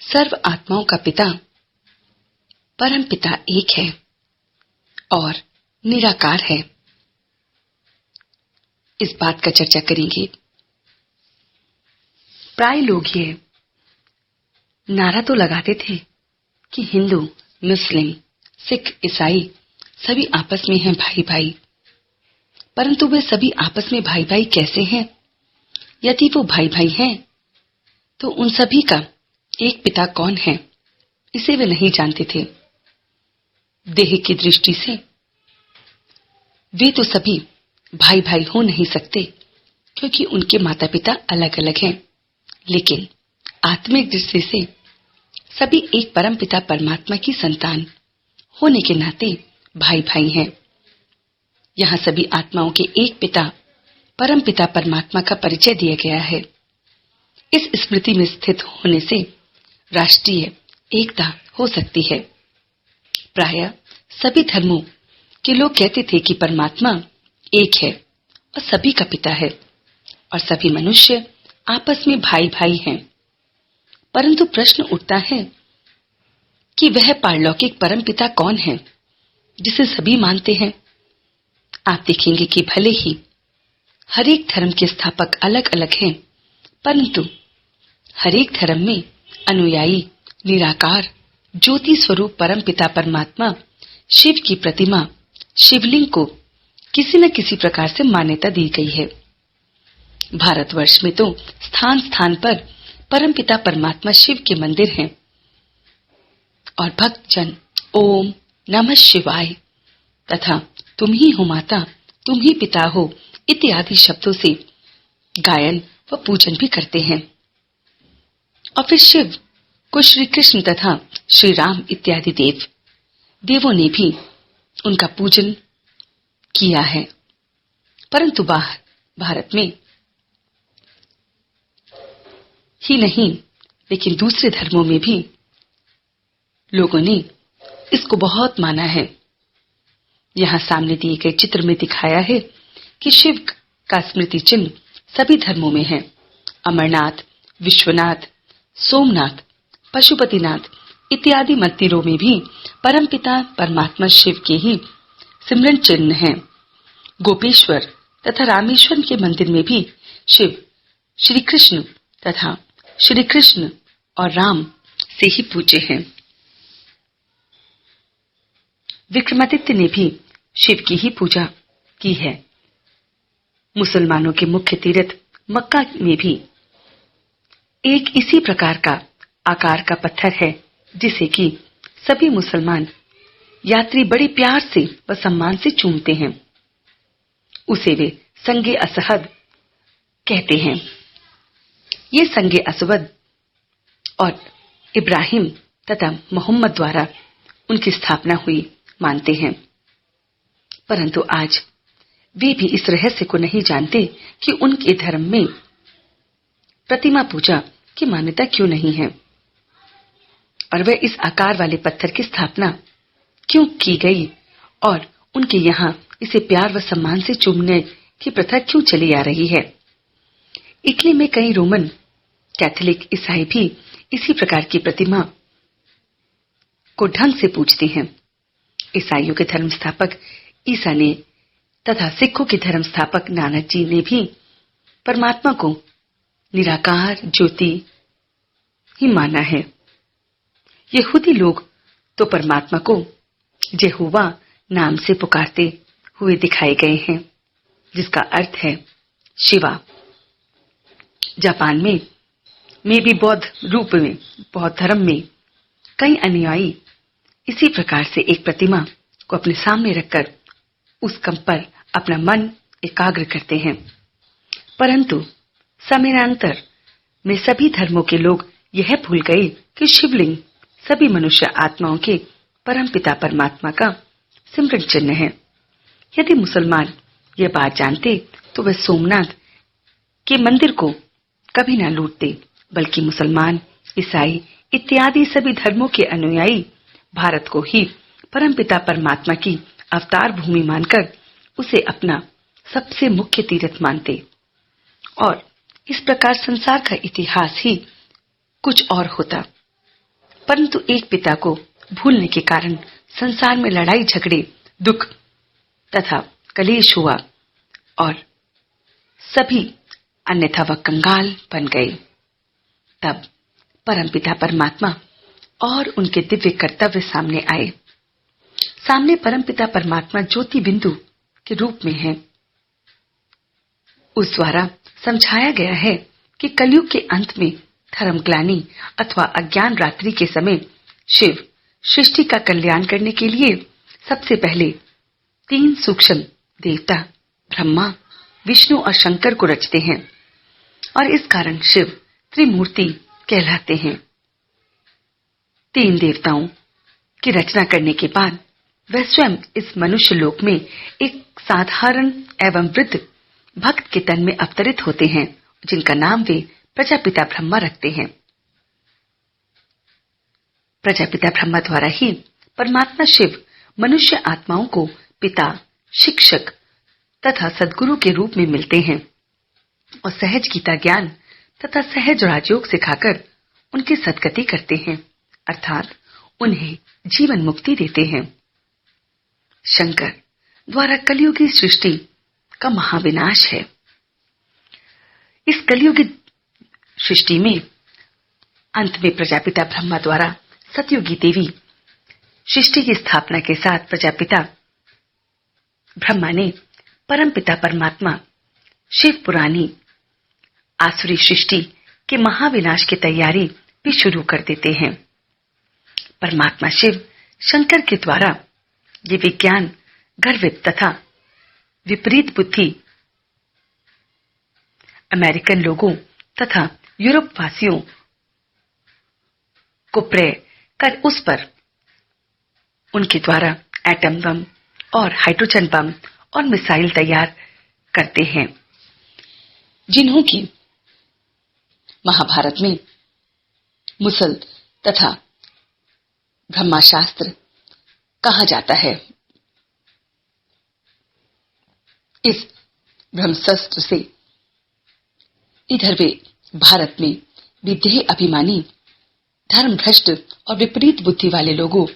सर्व आत्माओं का पिता परम पिता एक है और निराकार है, इस बात का चर्चा करेंगे। प्राय लोग ये नारा तो लगाते थे कि हिंदू, मुस्लिम, सिख, ईसाई सभी आपस में हैं भाई भाई। परंतु वे सभी आपस में भाई भाई कैसे हैं? यदि वो भाई भाई हैं, तो उन सभी का एक पिता कौन है, इसे वे नहीं जानते थे। देह की दृष्टि से वे तो सभी भाई भाई हो नहीं सकते, क्योंकि उनके माता पिता अलग अलग हैं। लेकिन आत्मिक दृष्टि से सभी एक परम पिता परमात्मा की संतान होने के नाते भाई भाई हैं। यहाँ सभी आत्माओं के एक पिता परम पिता परमात्मा का परिचय दिया गया है। इस स्मृति में स्थित होने से राष्ट्रीय एकता हो सकती है। प्रायः सभी धर्मों के लोग कहते थे कि परमात्मा एक है और सभी का पिता है और सभी मनुष्य आपस में भाई भाई हैं। परंतु प्रश्न उठता है कि वह पारलौकिक परम पिता कौन है जिसे सभी मानते हैं? आप देखेंगे कि भले ही हर एक धर्म के स्थापक अलग अलग हैं, परंतु हर एक धर्म में अनुयायी निराकार ज्योति स्वरूप परम पिता परमात्मा शिव की प्रतिमा, शिवलिंग को किसी न किसी प्रकार से मान्यता दी गई है। भारतवर्ष में तो स्थान स्थान पर परम पिता परमात्मा शिव के मंदिर हैं और भक्तजन ओम नमः शिवाय तथा तुम ही हो माता, तुम ही पिता हो इत्यादि शब्दों से गायन व पूजन भी करते हैं। और फिर शिव को श्री कृष्ण तथा श्री राम इत्यादि देवों ने भी उनका पूजन किया है। परंतु भारत में ही नहीं, लेकिन दूसरे धर्मों में भी लोगों ने इसको बहुत माना है। यहाँ सामने दिए गए चित्र में दिखाया है कि शिव का स्मृति चिन्ह सभी धर्मों में है। अमरनाथ, विश्वनाथ, सोमनाथ, पशुपतिनाथ इत्यादि मंदिरों में भी परमपिता परमात्मा शिव के ही सिमरन चिन्ह हैं। गोपेश्वर तथा रामेश्वर के मंदिर में भी शिव श्री कृष्ण तथा श्री कृष्ण और राम से ही पूज्य हैं। विक्रमादित्य ने भी शिव की ही पूजा की है। मुसलमानों के मुख्य तीर्थ मक्का में भी एक इसी प्रकार का आकार का पत्थर है, जिसे कि सभी मुसलमान यात्री बड़े प्यार से व सम्मान से चूमते हैं। उसे वे संगे असहद कहते हैं। ये संगे असवद और इब्राहिम तथा मोहम्मद द्वारा उनकी स्थापना हुई मानते हैं। परंतु आज वे भी इस रहस्य को नहीं जानते कि उनके धर्म में प्रतिमा पूजा की मान्यता क्यों नहीं है और वह इस आकार वाले पत्थर की स्थापना क्यों की गई और उनके यहाँ इसे प्यार व सम्मान से चूमने की प्रथा क्यों चली आ रही है। इटली में कई रोमन कैथोलिक ईसाई भी इसी प्रकार की प्रतिमा को ढंग से पूजते हैं। ईसाइयों के धर्म स्थापक ईसा ने तथा सिखों के धर्म स्थापक नानक जी ने भी परमात्मा को निराकार ज्योति ही माना है। यहूदी लोग तो परमात्मा को यहोवा नाम से पुकारते हुए दिखाए गए हैं, जिसका अर्थ है शिवा। जापान में भी बौद्ध रूप में, बौद्ध धर्म में कई अनुयायी इसी प्रकार से एक प्रतिमा को अपने सामने रखकर उस कंप पर अपना मन एकाग्र करते हैं। परंतु समयानंतर में सभी धर्मों के लोग यह भूल गए कि शिवलिंग सभी मनुष्य आत्माओं के परमपिता परमात्मा का सिमरन चिन्ह है। यदि मुसलमान यह बात जानते तो वे सोमनाथ के मंदिर को कभी न लूटते, बल्कि मुसलमान, ईसाई इत्यादि सभी धर्मों के अनुयायी भारत को ही परमपिता परमात्मा की अवतार भूमि मानकर उसे अपना सबसे मुख्य तीर्थ मानते और इस प्रकार संसार का इतिहास ही कुछ और होता। परंतु एक पिता को भूलने के कारण संसार में लड़ाई झगड़े, दुख तथा कलेश हुआ और सभी अन्यथा वह कंगाल बन गए। तब परमपिता परमात्मा और उनके दिव्य कर्तव्य सामने आए। सामने परमपिता परमात्मा ज्योति बिंदु के रूप में है। उस द्वारा समझाया गया है कि कलयुग के अंत में धर्मग्लानि अथवा अज्ञान रात्रि के समय शिव सृष्टि का कल्याण करने के लिए सबसे पहले 3 सूक्ष्म देवता ब्रह्मा, विष्णु और शंकर को रचते हैं और इस कारण शिव त्रिमूर्ति कहलाते हैं। 3 देवताओं की रचना करने के बाद वह स्वयं इस मनुष्य लोक में एक साधारण एवं वृद्ध भक्त के तन में अवतरित होते हैं, जिनका नाम वे प्रजापिता ब्रह्मा रखते हैं। प्रजापिता ब्रह्मा द्वारा ही परमात्मा शिव मनुष्य आत्माओं को पिता, शिक्षक तथा सद्गुरु के रूप में मिलते हैं और सहज गीता ज्ञान तथा सहज राजयोग सिखाकर उनकी सद्गति करते हैं, अर्थात उन्हें जीवन मुक्ति देते हैं। शंकर द्वारा कलयुगी सृष्टि का महाविनाश है। इस कलयुगी सृष्टि में अंत में प्रजापिता ब्रह्मा द्वारा सतयुगी देवी सृष्टि की स्थापना के साथ प्रजापिता ब्रह्मा ने परमपिता परमात्मा शिव पुरानी आसुरी सृष्टि के महाविनाश की तैयारी भी शुरू कर देते हैं। परमात्मा शिव शंकर के द्वारा ये विज्ञान गर्वित तथा विपरीत बुद्धि अमेरिकन लोगों तथा यूरोप वासियों को प्रेर कर उस पर उनके द्वारा एटम बम और हाइड्रोजन बम और मिसाइल तैयार करते हैं, जिन्हों की महाभारत में मुसल तथा ब्रह्माशास्त्र कहा जाता है। इस ब्रह्मास्त्र से इधर वे भारत में विदेह अभिमानी, धर्म भ्रष्ट और विपरीत बुद्धि वाले लोगों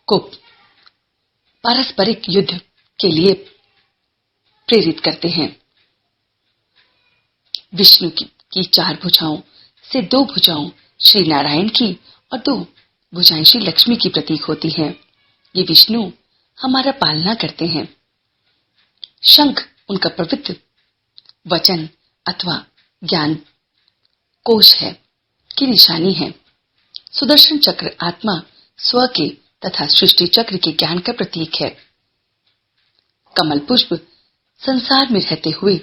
को पारस्परिक युद्ध के लिए प्रेरित करते हैं। विष्णु की 4 भुजाओं से 2 भुजाओं श्री नारायण की और 2 भुजाएं श्री लक्ष्मी की प्रतीक होती हैं। ये विष्णु हमारा पालना करते हैं। शंख उनका पवित्र वचन अथवा ज्ञान कोश है की निशानी है। सुदर्शन चक्र आत्मा स्व के तथा सृष्टि चक्र के ज्ञान का प्रतीक है। कमल पुष्प संसार में रहते हुए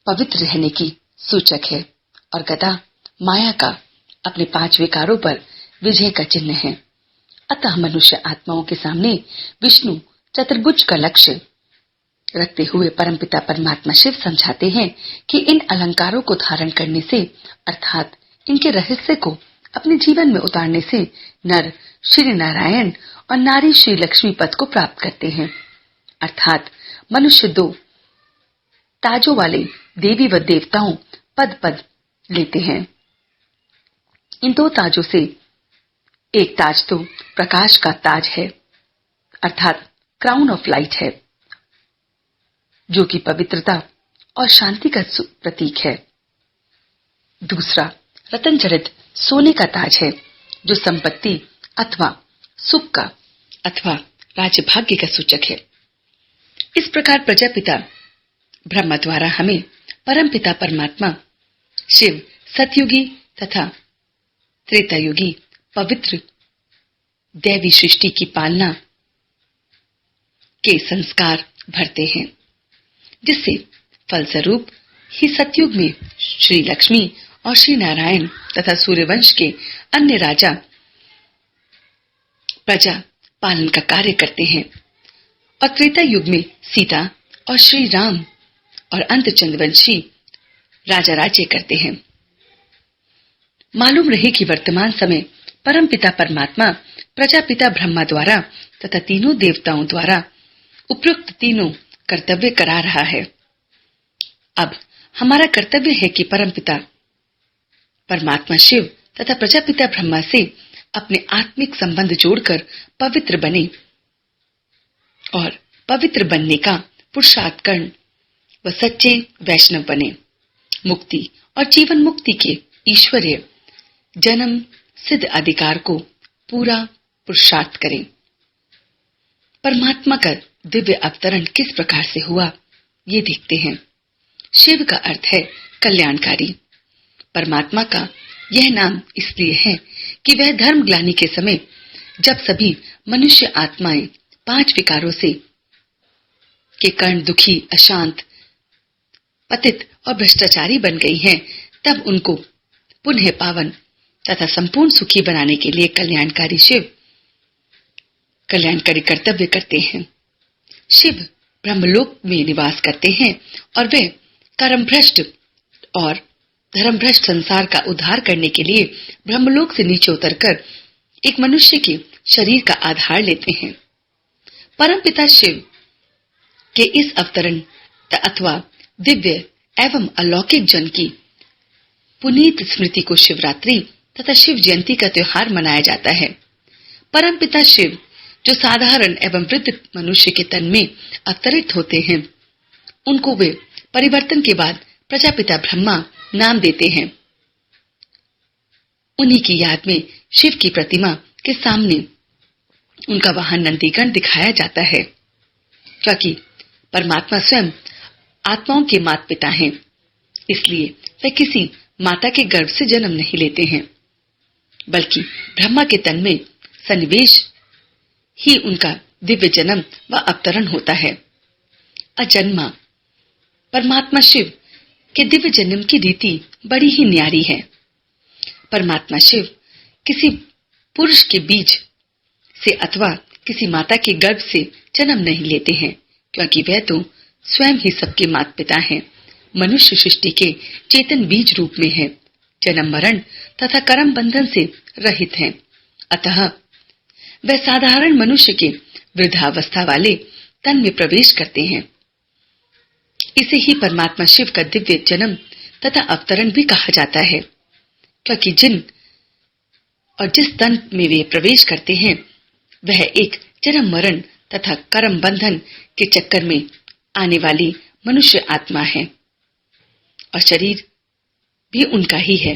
पवित्र रहने की सूचक है और गदा माया का अपने 5 विकारों पर विजय का चिन्ह है। अतः मनुष्य आत्माओं के सामने विष्णु चतुर्भुज का लक्ष्य रखते हुए परमपिता परमात्मा शिव समझाते हैं कि इन अलंकारों को धारण करने से अर्थात इनके रहस्य को अपने जीवन में उतारने से नर श्री नारायण और नारी श्री लक्ष्मी पद को प्राप्त करते हैं। अर्थात मनुष्य 2 ताजों वाले देवी व देवताओं पद पद लेते हैं। इन 2 ताजों से एक ताज तो प्रकाश का ताज है अर्थात क्राउन ऑफ लाइट है, जो कि पवित्रता और शांति का प्रतीक है। दूसरा रतन जड़ित सोने का ताज है, जो संपत्ति अथवा सुख का अथवा राज्य भाग्य का सूचक है। इस प्रकार प्रजापिता ब्रह्मा द्वारा हमें परमपिता परमात्मा शिव सतयुगी तथा त्रेतायुगी पवित्र दैवी सृष्टि की पालना के संस्कार भरते हैं, जिससे फलस्वरूप ही सतयुग में श्री लक्ष्मी और श्री नारायण तथा सूर्यवंश के अन्य राजा प्रजा पालन का कार्य करते हैं और त्रेता युग में सीता और श्री राम और अंत चंद्रवंशी राजा राज्य करते हैं। मालूम रहे कि वर्तमान समय परमपिता परमात्मा प्रजापिता ब्रह्मा द्वारा तथा तीनों देवताओं द्वारा उपयुक्त तीनों कर्तव्य करा रहा है। अब हमारा कर्तव्य है कि परमपिता परमात्मा शिव तथा प्रजापिता ब्रह्मा से अपने आत्मिक संबंध जोड़कर पवित्र बने और पवित्र बनने का पुरुषार्थ करें व सच्चे वैष्णव बने। मुक्ति और जीवन मुक्ति के ईश्वरीय जन्म सिद्ध अधिकार को पूरा पुरुषार्थ करें। परमात्मा का दिव्य अवतरण किस प्रकार से हुआ, ये देखते हैं। शिव का अर्थ है कल्याणकारी। परमात्मा का यह नाम इसलिए है कि वह धर्म ग्लानि के समय जब सभी मनुष्य आत्माएं 5 विकारों से के कारण दुखी, अशांत, पतित और भ्रष्टाचारी बन गई हैं, तब उनको पुनः पावन तथा संपूर्ण सुखी बनाने के लिए कल्याणकारी शिव कल्याणकारी कर्तव्य करते हैं। शिव ब्रह्मलोक में निवास करते हैं और वे कर्मभ्रष्ट और धर्मभ्रष्ट संसार का उद्धार करने के लिए ब्रह्मलोक से नीचे उतरकर एक मनुष्य के शरीर का आधार लेते हैं। परमपिता शिव के इस अवतरण अथवा दिव्य एवं अलौकिक जन की पुनीत स्मृति को शिवरात्रि तथा शिव जयंती का त्योहार मनाया जाता है। परमपिता शिव जो साधारण एवं वृद्ध मनुष्य के तन में अवतरित होते हैं, उनको वे परिवर्तन के बाद प्रजापिता ब्रह्मा नाम देते हैं। उन्हीं की याद में शिव की प्रतिमा के सामने उनका वाहन नंदीगण दिखाया जाता है, क्योंकि परमात्मा स्वयं आत्माओं के माता पिता हैं, इसलिए वे किसी माता के गर्भ से जन्म नहीं लेते हैं, बल्कि ब्रह्मा के तन में सन्निवेश ही उनका दिव्य जन्म व अवतरण होता है। अजन्मा परमात्मा शिव के दिव्य जन्म की रीति बड़ी ही न्यारी है। परमात्मा शिव किसी पुरुष के बीज से अथवा किसी माता के गर्भ से जन्म नहीं लेते हैं, क्योंकि वह तो स्वयं ही सबके माता पिता हैं, मनुष्य सृष्टि के चेतन बीज रूप में है, जन्म मरण तथा कर्म बंधन से रहित हैं। अतः वह साधारण मनुष्य के वृद्धावस्था वाले तन में प्रवेश करते हैं। इसे ही परमात्मा शिव का दिव्य जन्म तथा अवतरण भी कहा जाता है, क्योंकि जिन और जिस तन में वे प्रवेश करते हैं वह एक जन्म मरण तथा कर्म बंधन के चक्कर में आने वाली मनुष्य आत्मा है और शरीर भी उनका ही है।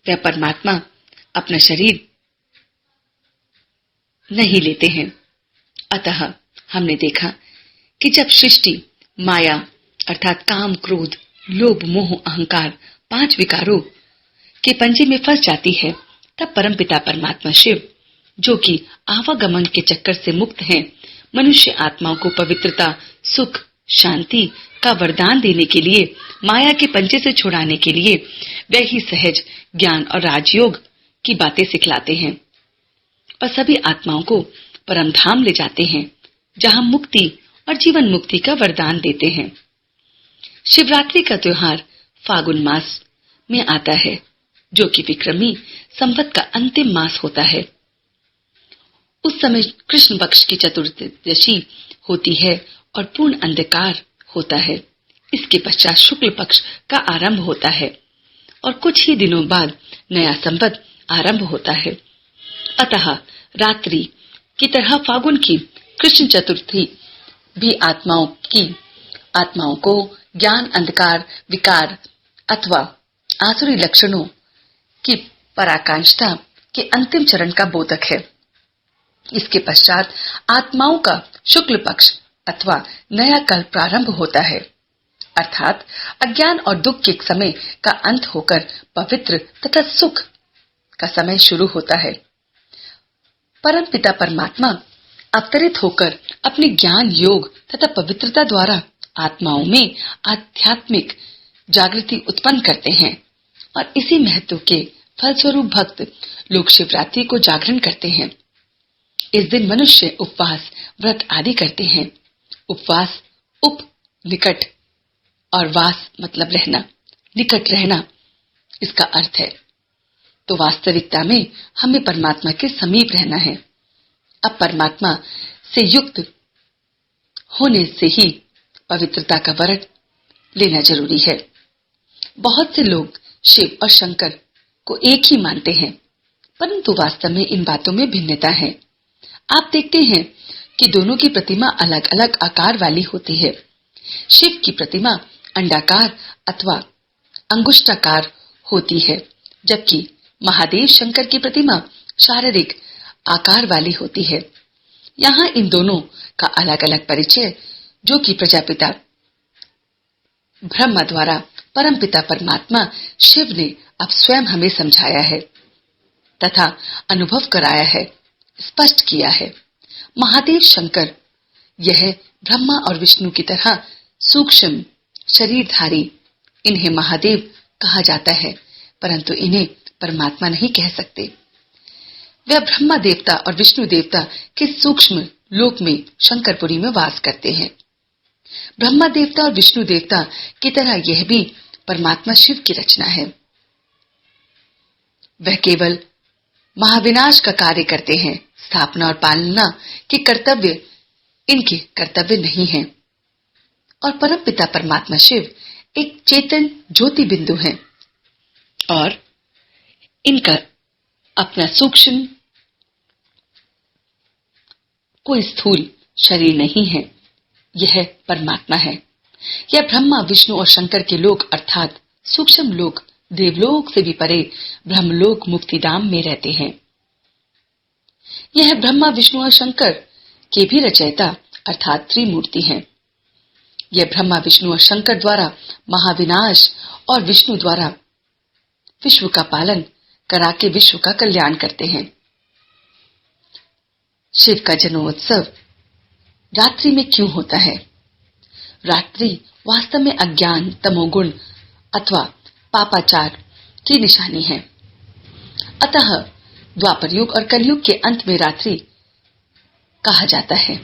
वह परमात्मा अपना शरीर नहीं लेते हैं। अतः हमने देखा कि जब सृष्टि माया अर्थात काम, क्रोध, लोभ, मोह, अहंकार 5 विकारों के पंजे में फंस जाती है, तब परमपिता परमात्मा शिव जो कि आवागमन के चक्कर से मुक्त हैं, मनुष्य आत्माओं को पवित्रता, सुख, शांति का वरदान देने के लिए, माया के पंजे से छुड़ाने के लिए वे ही सहज ज्ञान और राजयोग की बातें सिखलाते हैं और सभी आत्माओं को परम धाम ले जाते हैं, जहां मुक्ति और जीवन मुक्ति का वरदान देते हैं। शिवरात्रि का त्योहार फागुन मास में आता है, जो कि विक्रमी संवत का अंतिम मास होता है। उस समय कृष्ण पक्ष की चतुर्दशी होती है और पूर्ण अंधकार होता है। इसके पश्चात शुक्ल पक्ष का आरंभ होता है और कुछ ही दिनों बाद नया संवत आरंभ होता है। अतः रात्रि की तरह फागुन की कृष्ण चतुर्थी भी आत्माओं को ज्ञान, अंधकार, विकार अथवा आसुरी लक्षणों की पराकाष्ठा के अंतिम चरण का बोधक है। इसके पश्चात आत्माओं का शुक्ल पक्ष अथवा नया कल प्रारंभ होता है, अर्थात अज्ञान और दुख के समय का अंत होकर पवित्र तथा सुख का समय शुरू होता है। परम पिता परमात्मा अवतरित होकर अपने ज्ञान, योग तथा पवित्रता द्वारा आत्माओं में आध्यात्मिक जागृति उत्पन्न करते हैं और इसी महत्व के फलस्वरूप भक्त लोग शिवरात्रि को जागरण करते हैं। इस दिन मनुष्य उपवास, व्रत आदि करते हैं। उपवास उप निकट और वास मतलब रहना, निकट रहना इसका अर्थ है। तो वास्तविकता में हमें परमात्मा के समीप रहना है। अब परमात्मा से युक्त होने से ही पवित्रता का वरण लेना जरूरी है। बहुत से लोग शिव और शंकर को एक ही मानते हैं, परंतु वास्तव में इन बातों में भिन्नता है। आप देखते हैं कि दोनों की प्रतिमा अलग अलग आकार वाली होती है। शिव की प्रतिमा अंडाकार अथवा अंगुष्ठाकार होती है, जबकि महादेव शंकर की प्रतिमा शारीरिक आकार वाली होती है। यहाँ इन दोनों का अलग अलग परिचय, जो कि प्रजापिता ब्रह्मा द्वारा परमपिता परमात्मा शिव ने अब स्वयं हमें समझाया है तथा अनुभव कराया है, स्पष्ट किया है। महादेव शंकर यह ब्रह्मा और विष्णु की तरह सूक्ष्म शरीरधारी, इन्हें महादेव कहा जाता है, परंतु इन्हें परमात्मा नहीं कह सकते। वे ब्रह्मा देवता और विष्णु देवता के सूक्ष्म लोक में शंकरपुरी में वास करते हैं। ब्रह्मा देवता और विष्णु देवता की तरह यह भी परमात्मा शिव की रचना है। वह केवल महाविनाश का कार्य करते हैं। स्थापना और पालना के कर्तव्य इनके कर्तव्य नहीं है। और परमपिता परमात्मा शिव एक चेतन ज्योति बिंदु है और इनका अपना सूक्ष्म कोई स्थूल शरीर नहीं है। यह परमात्मा है। यह ब्रह्मा, विष्णु और शंकर के लोक अर्थात सूक्ष्म लोक, देवलोक से भी परे ब्रह्मलोक मुक्तिधाम में रहते हैं। यह ब्रह्मा, विष्णु और शंकर के भी रचयिता अर्थात त्रिमूर्ति हैं। यह ब्रह्मा, विष्णु और शंकर द्वारा महाविनाश और विष्णु द्वारा विश्व का पालन करा के विश्व का कल्याण करते हैं। शिव का जन्मोत्सव रात्रि में क्यों होता है? रात्रि वास्तव में अज्ञान, तमोगुण अथवा पापाचार की निशानी है। अतः द्वापर युग और कलयुग के अंत में रात्रि कहा जाता है।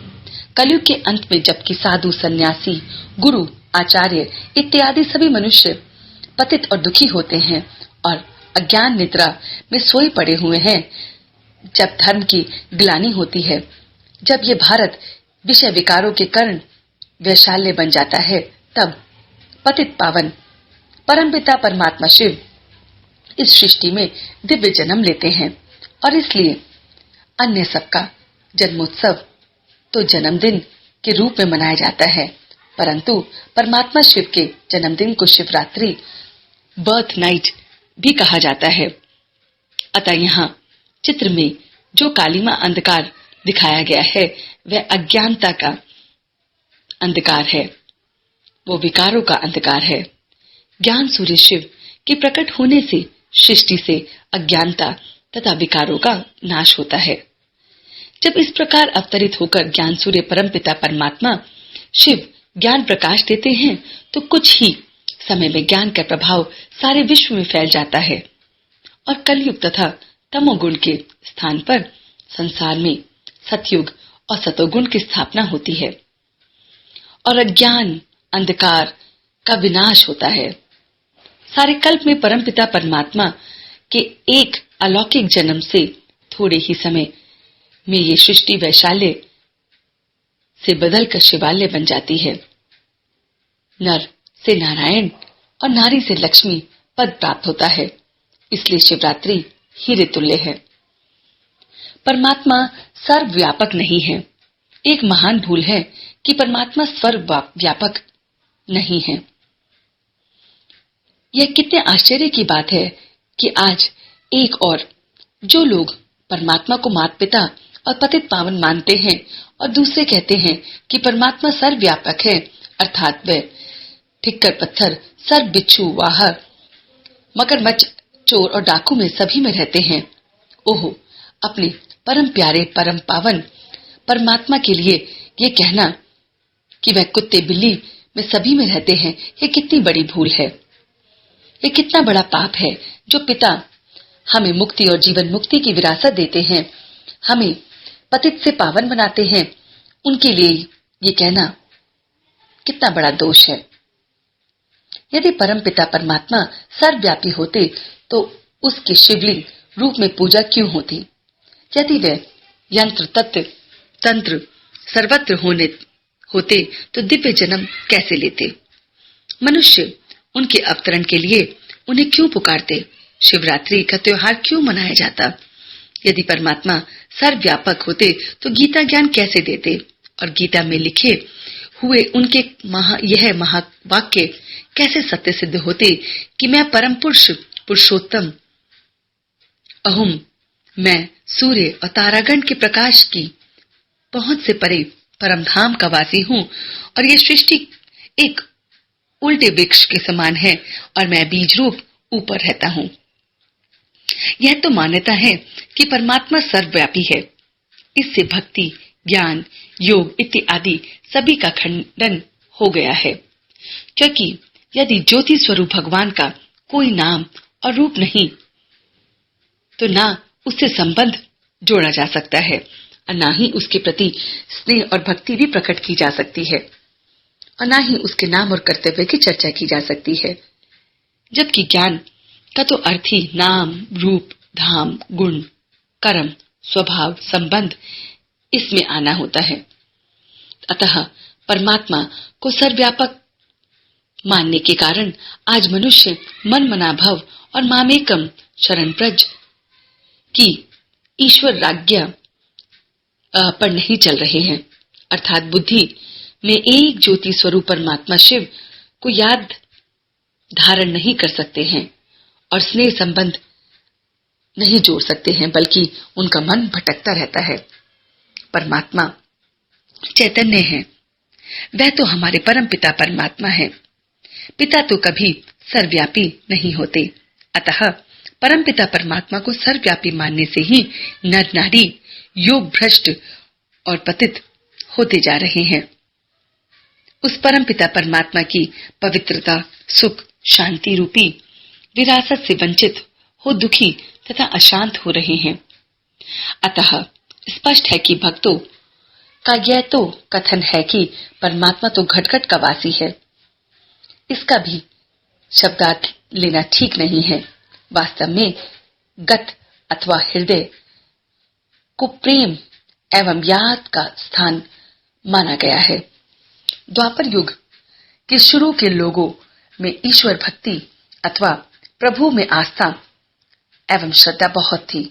कलयुग के अंत में जबकि साधु, सन्यासी, गुरु, आचार्य इत्यादि सभी मनुष्य पतित और दुखी होते हैं और अज्ञान निद्रा में सोए पड़े हुए हैं, जब धर्म की ग्लानि होती है, जब ये भारत विषय विकारों के कारण वैशाल्य बन जाता है, तब पतित पावन परमपिता परमात्मा शिव इस सृष्टि में दिव्य जन्म लेते हैं और इसलिए अन्य सबका जन्मोत्सव तो जन्मदिन के रूप में मनाया जाता है, परंतु परमात्मा शिव के जन्मदिन को शिवरात्रि, बर्थ नाइट भी कहा जाता है। अतः यहाँ चित्र में जो कालिमा अंधकार दिखाया गया है वह अज्ञानता का अंधकार है, वो विकारों का अंधकार है। ज्ञान सूर्य शिव के प्रकट होने से सृष्टि से अज्ञानता तथा विकारों का नाश होता है। जब इस प्रकार अवतरित होकर ज्ञान सूर्य परमपिता परमात्मा शिव ज्ञान प्रकाश देते हैं तो कुछ ही समय में ज्ञान का प्रभाव सारे विश्व में फैल जाता है और कलयुग तथा तमोगुण के स्थान पर संसार में सतयुग और सतोगुण की स्थापना होती है और अज्ञान अंधकार का विनाश होता है। सारे कल्प में परमपिता परमात्मा के एक अलौकिक जन्म से थोड़े ही समय में ये सृष्टि वैशाल्य से बदलकर शिवालय बन जाती है। नर से नारायण और नारी से लक्ष्मी पद प्राप्त होता है। इसलिए शिवरात्रि हीरे तुल्य है। परमात्मा सर्वव्यापक नहीं है। एक महान भूल है कि परमात्मा सर्वव्यापक नहीं है। यह कितने आश्चर्य की बात है कि आज एक और जो लोग परमात्मा को माता पिता और पतित पावन मानते हैं और दूसरे कहते हैं कि परमात्मा सर्वव्यापक है, अर्थात वे ठिक्कर पत्थर सर्प बिच्छू वाहर मगरमच्छ चोर और डाकू में सभी में रहते हैं। ओहो, अपने परम प्यारे परम पावन परमात्मा के लिए ये कहना कि वह कुत्ते बिल्ली में सभी में रहते हैं, ये कितनी बड़ी भूल है। ये कितना बड़ा पाप है। जो पिता हमें मुक्ति और जीवन मुक्ति की विरासत देते हैं, हमें पतित से पावन बनाते हैं, उनके लिए ये कहना कितना बड़ा दोष है। यदि परम पिता परमात्मा सर्वव्यापी होते तो उसके शिवलिंग रूप में पूजा क्यों होती? यदि वे यंत्र तत्व तंत्र सर्वत्र होते तो दिव्य जन्म कैसे लेते? मनुष्य उनके अवतरण के लिए उन्हें क्यों पुकारते? शिवरात्रि का त्योहार क्यों मनाया जाता? यदि परमात्मा सर्वव्यापक होते तो गीता ज्ञान कैसे देते? और गीता में लिखे हुए उनके यह महावाक्य कैसे सत्य सिद्ध होते कि मैं परम पुरुष पुरुषोत्तम अहम, मैं सूर्य और तारागण के प्रकाश की पहुंच से परे परम धाम का वासी हूँ और ये सृष्टि एक उल्टे वृक्ष के समान है और मैं बीज रूप ऊपर रहता हूँ। यह तो मान्यता है कि परमात्मा सर्वव्यापी है। इससे भक्ति, ज्ञान, योग इत्यादि सभी का खंडन हो गया है, क्योंकि यदि ज्योति स्वरूप भगवान का कोई नाम और रूप नहीं तो ना उससे संबंध जोड़ा जा सकता है और ना ही उसके प्रति स्नेह और भक्ति भी प्रकट की जा सकती है और ना ही उसके नाम और कर्तव्य की चर्चा की जा सकती है। जबकि ज्ञान का तो अर्थ ही नाम, रूप, धाम, गुण, कर्म, स्वभाव, संबंध इसमें आना होता है। अतः परमात्मा को सर्वव्यापक मानने के कारण आज मनुष्य मन मना भव और मामेकम शरण प्रज की ईश्वर राज्ञा पर नहीं चल रहे हैं, अर्थात बुद्धि में एक ज्योति स्वरूप परमात्मा शिव को याद धारण नहीं कर सकते हैं और स्नेह संबंध नहीं जोड़ सकते हैं, बल्कि उनका मन भटकता रहता है। परमात्मा चैतन्य है, वह तो हमारे परम पिता परमात्मा है। पिता तो कभी सर्वव्यापी नहीं होते। अतः परम पिता परमात्मा को सर्वव्यापी मानने से ही नर नारी योग भ्रष्ट और पतित होते जा रहे हैं। उस परम पिता परमात्मा की पवित्रता, सुख, शांति रूपी विरासत से वंचित हो दुखी तथा अशांत हो रहे हैं। अतः स्पष्ट है कि भक्तों का यह तो कथन है कि परमात्मा तो घट-घट का वासी है, इसका भी शब्दार्थ लेना ठीक नहीं है। वास्तव में गत अथवा हृदय को प्रेम एवं याद का स्थान माना गया है। द्वापर युग के शुरू के लोगों में ईश्वर भक्ति अथवा प्रभु में आस्था एवं श्रद्धा बहुत थी।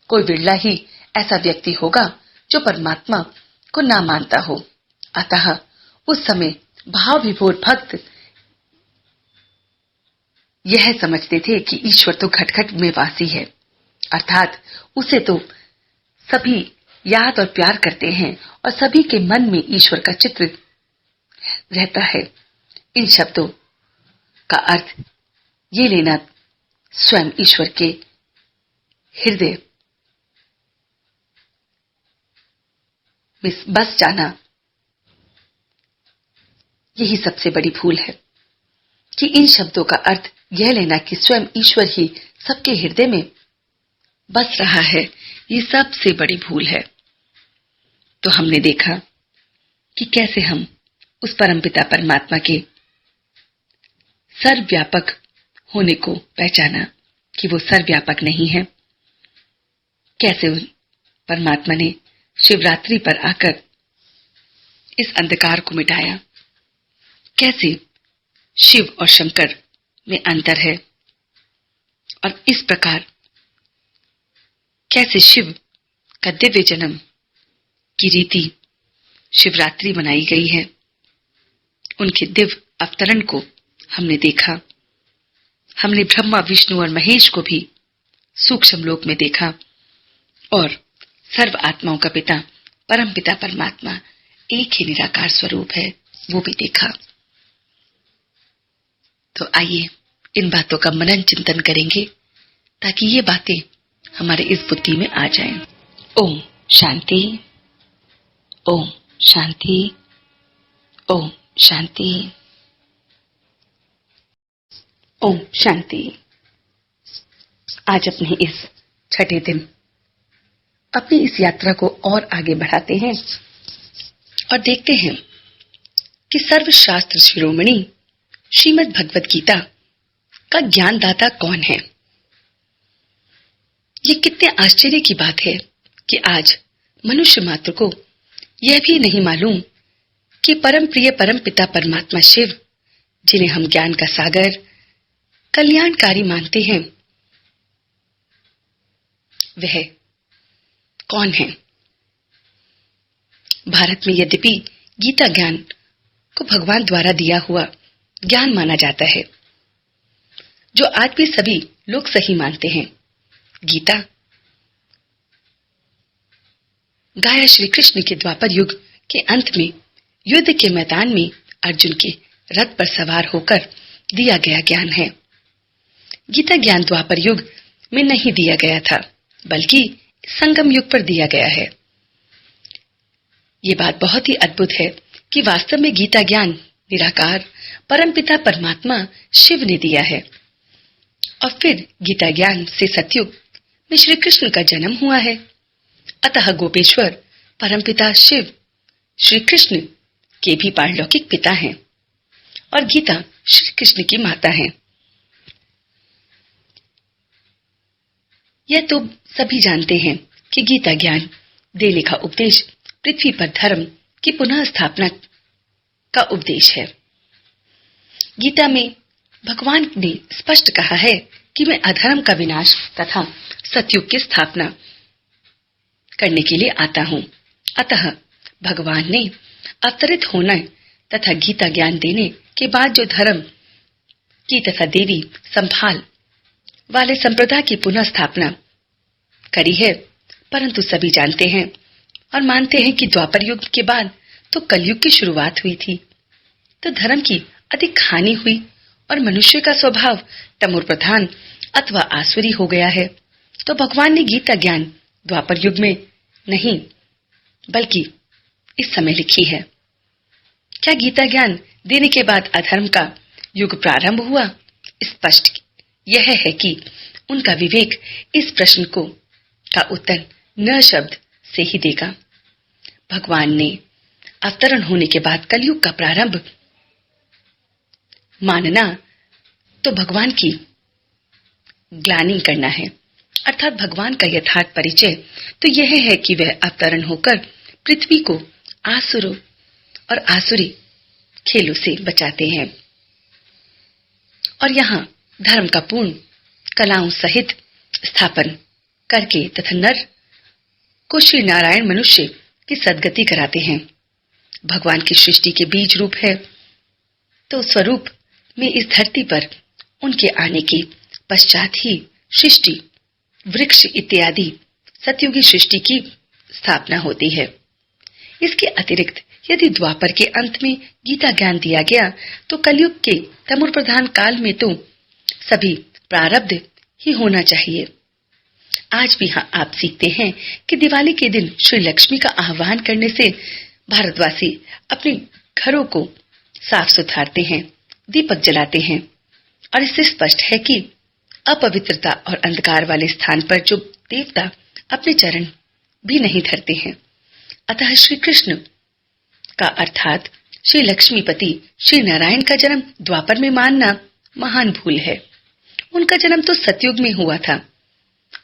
कोई बिरला ही ऐसा व्यक्ति होगा जो परमात्मा को ना मानता हो। अतः उस समय भाव विभोर भक्त यह समझते थे कि ईश्वर तो घट-घट में वासी है, अर्थात उसे तो सभी याद और प्यार करते हैं और सभी के मन में ईश्वर का चित्र रहता है। इन शब्दों का अर्थ ये लेना स्वयं ईश्वर के हृदय में बस जाना, यही सबसे बड़ी भूल है कि इन शब्दों का अर्थ यह लेना कि स्वयं ईश्वर ही सबके हृदय में बस रहा है, ये सबसे बड़ी भूल है। तो हमने देखा कि कैसे हम उस परमपिता परमात्मा के सर्वव्यापक होने को पहचाना कि वो सर्वव्यापक नहीं है। कैसे उन परमात्मा ने शिवरात्रि पर आकर इस अंधकार को मिटाया, कैसे शिव और शंकर में अंतर है, और इस प्रकार कैसे शिव का दिव्य जन्म की रीति शिवरात्रि मनाई गई है। उनके दिव्य अवतरण को हमने देखा। हमने ब्रह्मा, विष्णु और महेश को भी सूक्ष्म लोक में देखा और सर्व आत्माओं का पिता परम पिता परमात्मा एक ही निराकार स्वरूप है, वो भी देखा। तो आइए इन बातों का मनन चिंतन करेंगे ताकि ये बातें हमारे इस बुद्धि में आ जाएं। ओम शांति, ओम शांति, ओम शांति, ओम शांति। आज अपने इस छठे दिन अपनी इस यात्रा को और आगे बढ़ाते हैं और देखते हैं कि सर्वशास्त्र शिरोमणि श्रीमद् भगवत गीता का ज्ञानदाता कौन है। ये कितने आश्चर्य की बात है कि आज मनुष्य मात्र को यह भी नहीं मालूम कि परम प्रिय परम पिता परमात्मा शिव, जिन्हें हम ज्ञान का सागर, कल्याणकारी मानते हैं, वह कौन है। भारत में यद्यपि गीता ज्ञान को भगवान द्वारा दिया हुआ ज्ञान माना जाता है, जो आज भी सभी लोग सही मानते हैं। गीता गाया श्री कृष्ण के द्वापर युग के अंत में युद्ध के मैदान में अर्जुन के रथ पर सवार होकर दिया गया ज्ञान है। गीता ज्ञान द्वापर युग में नहीं दिया गया था, बल्कि संगम युग पर दिया गया है। ये बात बहुत ही अद्भुत है कि वास्तव में गीता ज्ञान निराकार परमपिता परमात्मा शिव ने दिया है, और फिर गीता ज्ञान से सतयुग में श्री कृष्ण का जन्म हुआ है। अतः गोपेश्वर परमपिता शिव श्री कृष्ण के भी पारलौकिक पिता हैं और गीता श्री कृष्ण की माता है। यह तो सभी जानते हैं कि गीता ज्ञान दे लिखा उपदेश पृथ्वी पर धर्म की पुनः स्थापना का उपदेश है। गीता में भगवान ने स्पष्ट कहा है कि मैं अधर्म का विनाश तथा सतयुग की स्थापना करने के लिए आता हूं। अतः भगवान ने अवतरित होने तथा गीता ज्ञान देने के बाद जो धर्म की तथा देवी संभाल वाले संप्रदाय की पुनः स्थापना करी है, परंतु सभी जानते हैं और मानते हैं कि द्वापर युग के बाद तो कलयुग की शुरुआत हुई थी, तो धर्म की अधिक हानि हुई और मनुष्य का स्वभाव तमोर प्रधान अथवा आसुरी हो गया है। तो भगवान ने गीता ज्ञान द्वापर युग में नहीं बल्कि इस समय लिखी है। क्या गीता ज्ञान देने के बाद अधर्म का युग प्रारंभ हुआ? स्पष्ट यह है कि उनका विवेक इस प्रश्न को का उत्तर न शब्द से ही देगा। भगवान ने अवतरण होने के बाद कलयुग का प्रारंभ मानना तो भगवान की ग्लानि करना है, अर्थात भगवान का यथार्थ परिचय तो यह है कि वह अवतरण होकर पृथ्वी को आसुरों और आसुरी खेलों से बचाते हैं और यहाँ धर्म का पूर्ण कलाओं सहित स्थापन करके तथा नर को श्री नारायण मनुष्य की सद्गति कराते हैं। भगवान की सृष्टि के बीज रूप है, तो स्वरूप में इस धरती पर उनके आने के पश्चात ही सृष्टि, वृक्ष इत्यादि सतयुगी सृष्टि की स्थापना होती है। इसके अतिरिक्त यदि द्वापर के अंत में गीता ज्ञान दिया गया तो कलयुग के तमोर प्रधान काल में तो सभी प्रारब्ध ही होना चाहिए। आज भी आप सीखते हैं कि दिवाली के दिन श्री लक्ष्मी का आह्वान करने से भारतवासी अपने घरों को साफ सुथारते हैं, दीपक जलाते हैं और इससे स्पष्ट है कि अपवित्रता और अंधकार वाले स्थान पर जो देवता अपने चरण भी नहीं धरते हैं। अतः श्री कृष्ण का अर्थात श्री लक्ष्मीपति श्री नारायण का जन्म द्वापर में मानना महान भूल है। उनका जन्म तो सतयुग में हुआ था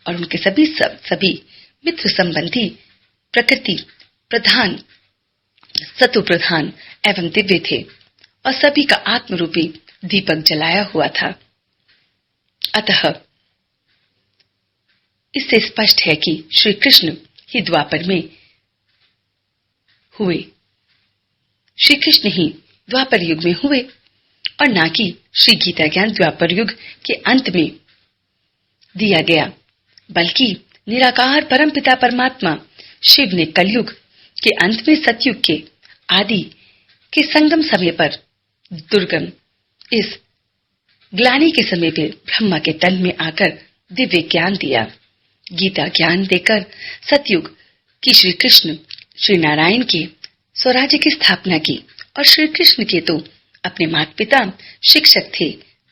और उनके सभी मित्र संबंधी प्रकृति प्रधान, सत्व प्रधान एवं दिव्य थे और सभी का आत्मरूपी दीपक जलाया हुआ था। अतः इससे स्पष्ट है कि श्री कृष्ण ही द्वापर में हुए, श्री कृष्ण ही द्वापर युग में हुए और ना कि श्री गीता ज्ञान द्वापर युग के अंत में दिया गया, बल्कि निराकार परमपिता परमात्मा शिव ने कलयुग के अंत में सतयुग के आदि के संगम समय पर दुर्गम इस ग्लानि के समय पे ब्रह्मा के तन में आकर दिव्य ज्ञान दिया। गीता ज्ञान देकर सतयुग की श्री कृष्ण श्री नारायण के स्वराज्य की स्थापना की और श्री कृष्ण के तो अपने माता पिता शिक्षक थे,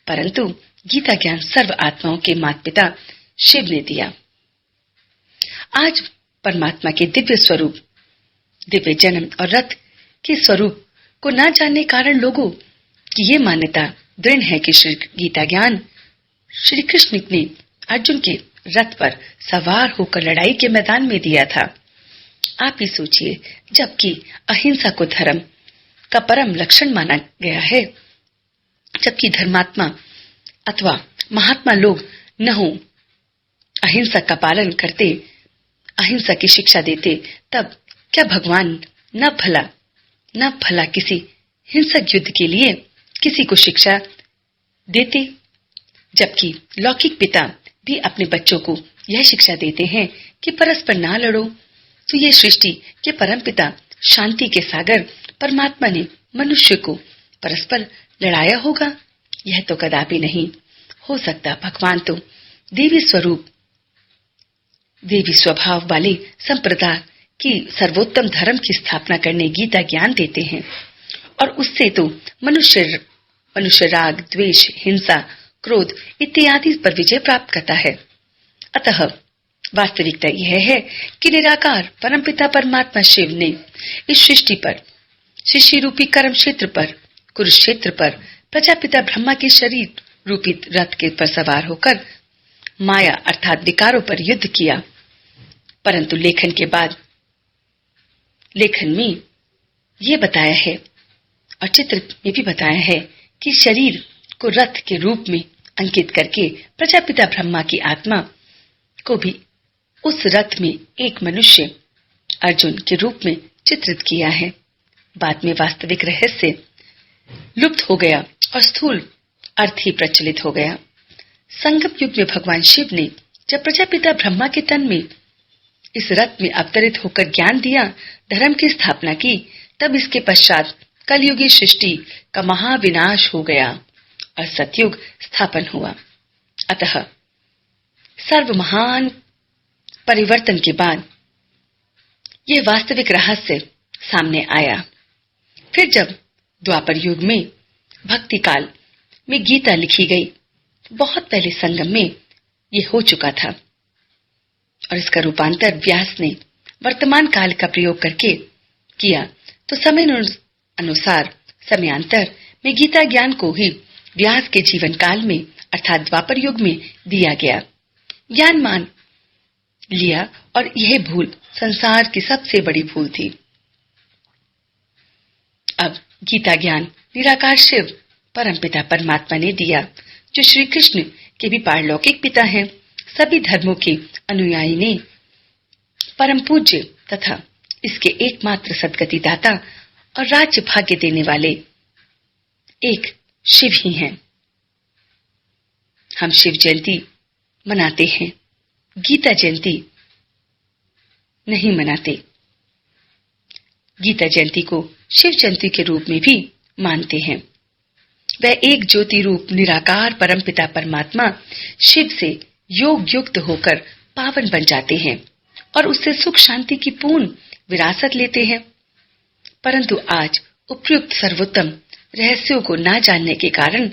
परंतु गीता ज्ञान सर्व आत्माओं के माता पिता शिव ने दिया। आज परमात्मा के दिव्य स्वरूप, दिव्य जन्म और रथ के स्वरूप को न जानने कारण लोगों की ये मान्यता दृढ़ है कि श्री गीता ज्ञान श्री कृष्ण ने अर्जुन के रथ पर सवार होकर लड़ाई के मैदान में दिया था। आप ही सोचिए, जबकि अहिंसा को धर्म का परम लक्षण माना गया है, जबकि धर्मात्मा अथवा महात्मा लोग न हो अहिंसा का पालन करते, अहिंसा की शिक्षा देते, तब क्या भगवान न भला किसी हिंसक युद्ध के लिए किसी को शिक्षा देते? जबकि लौकिक पिता भी अपने बच्चों को यह शिक्षा देते हैं कि परस्पर ना लड़ो, तो ये सृष्टि के परम पिता शांति के सागर परमात्मा ने मनुष्य को परस्पर लड़ाया होगा? यह तो कदापि नहीं हो सकता। भगवान तो देवी स्वरूप, देवी स्वभाव वाले संप्रदाय की सर्वोत्तम धर्म की स्थापना करने गीता ज्ञान देते हैं और उससे तो मनुष्य राग, द्वेष, हिंसा, क्रोध इत्यादि पर विजय प्राप्त करता है। अतः वास्तविकता यह है कि निराकार परमपिता परमात्मा शिव ने इस सृष्टि पर, शिष्य रूपी कर्म क्षेत्र पर, कुरुक्षेत्र पर प्रजापिता ब्रह्मा के शरीर रूपी रथ के पर सवार होकर माया अर्थात विकारों पर युद्ध किया। परंतु लेखन में यह बताया है और चित्र में भी बताया है कि शरीर को रथ के रूप में अंकित करके प्रजापिता ब्रह्मा की आत्मा को भी उस रथ में एक मनुष्य अर्जुन के रूप में चित्रित किया है। बाद में वास्तविक रहस्य लुप्त हो गया और स्थूल अर्थ ही प्रचलित हो गया। संगम युग में भगवान शिव ने जब प्रजापिता ब्रह्मा के तन में इस रथ में अवतरित होकर ज्ञान दिया, धर्म की स्थापना की, तब इसके पश्चात कलयुगी सृष्टि का महाविनाश हो गया और सतयुग स्थापन हुआ। अतः सर्व महान परिवर्तन के बाद यह वास्तविक रहस्य सामने आया। फिर जब द्वापर युग में भक्ति काल में गीता लिखी गई, बहुत पहले संगम में यह हो चुका था और इसका रूपांतर व्यास ने वर्तमान काल का प्रयोग करके किया, तो समय अनुसार समयांतर में गीता ज्ञान को ही व्यास के जीवन काल में अर्थात द्वापर युग में दिया गया, ज्ञान मान लिया और यह भूल संसार की सबसे बड़ी भूल थी। अब गीता ज्ञान निराकार शिव परमपिता परमात्मा ने दिया, जो श्री कृष्ण के भी पारलौकिक पिता हैं। सभी धर्मों के अनुयायी ने परम पूज्य तथा इसके एकमात्र सद्गति दाता और राज्य भाग्य देने वाले एक शिव ही हैं। हम शिव जयंती मनाते हैं, गीता जयंती नहीं मनाते। गीता जयंती को शिव जयंती के रूप में भी मानते हैं। वह एक ज्योति रूप निराकार परमपिता परमात्मा शिव से योग युक्त होकर पावन बन जाते हैं और उससे सुख शांति की पूर्ण विरासत लेते हैं। परंतु आज उपयुक्त सर्वोत्तम रहस्यों को न जानने के कारण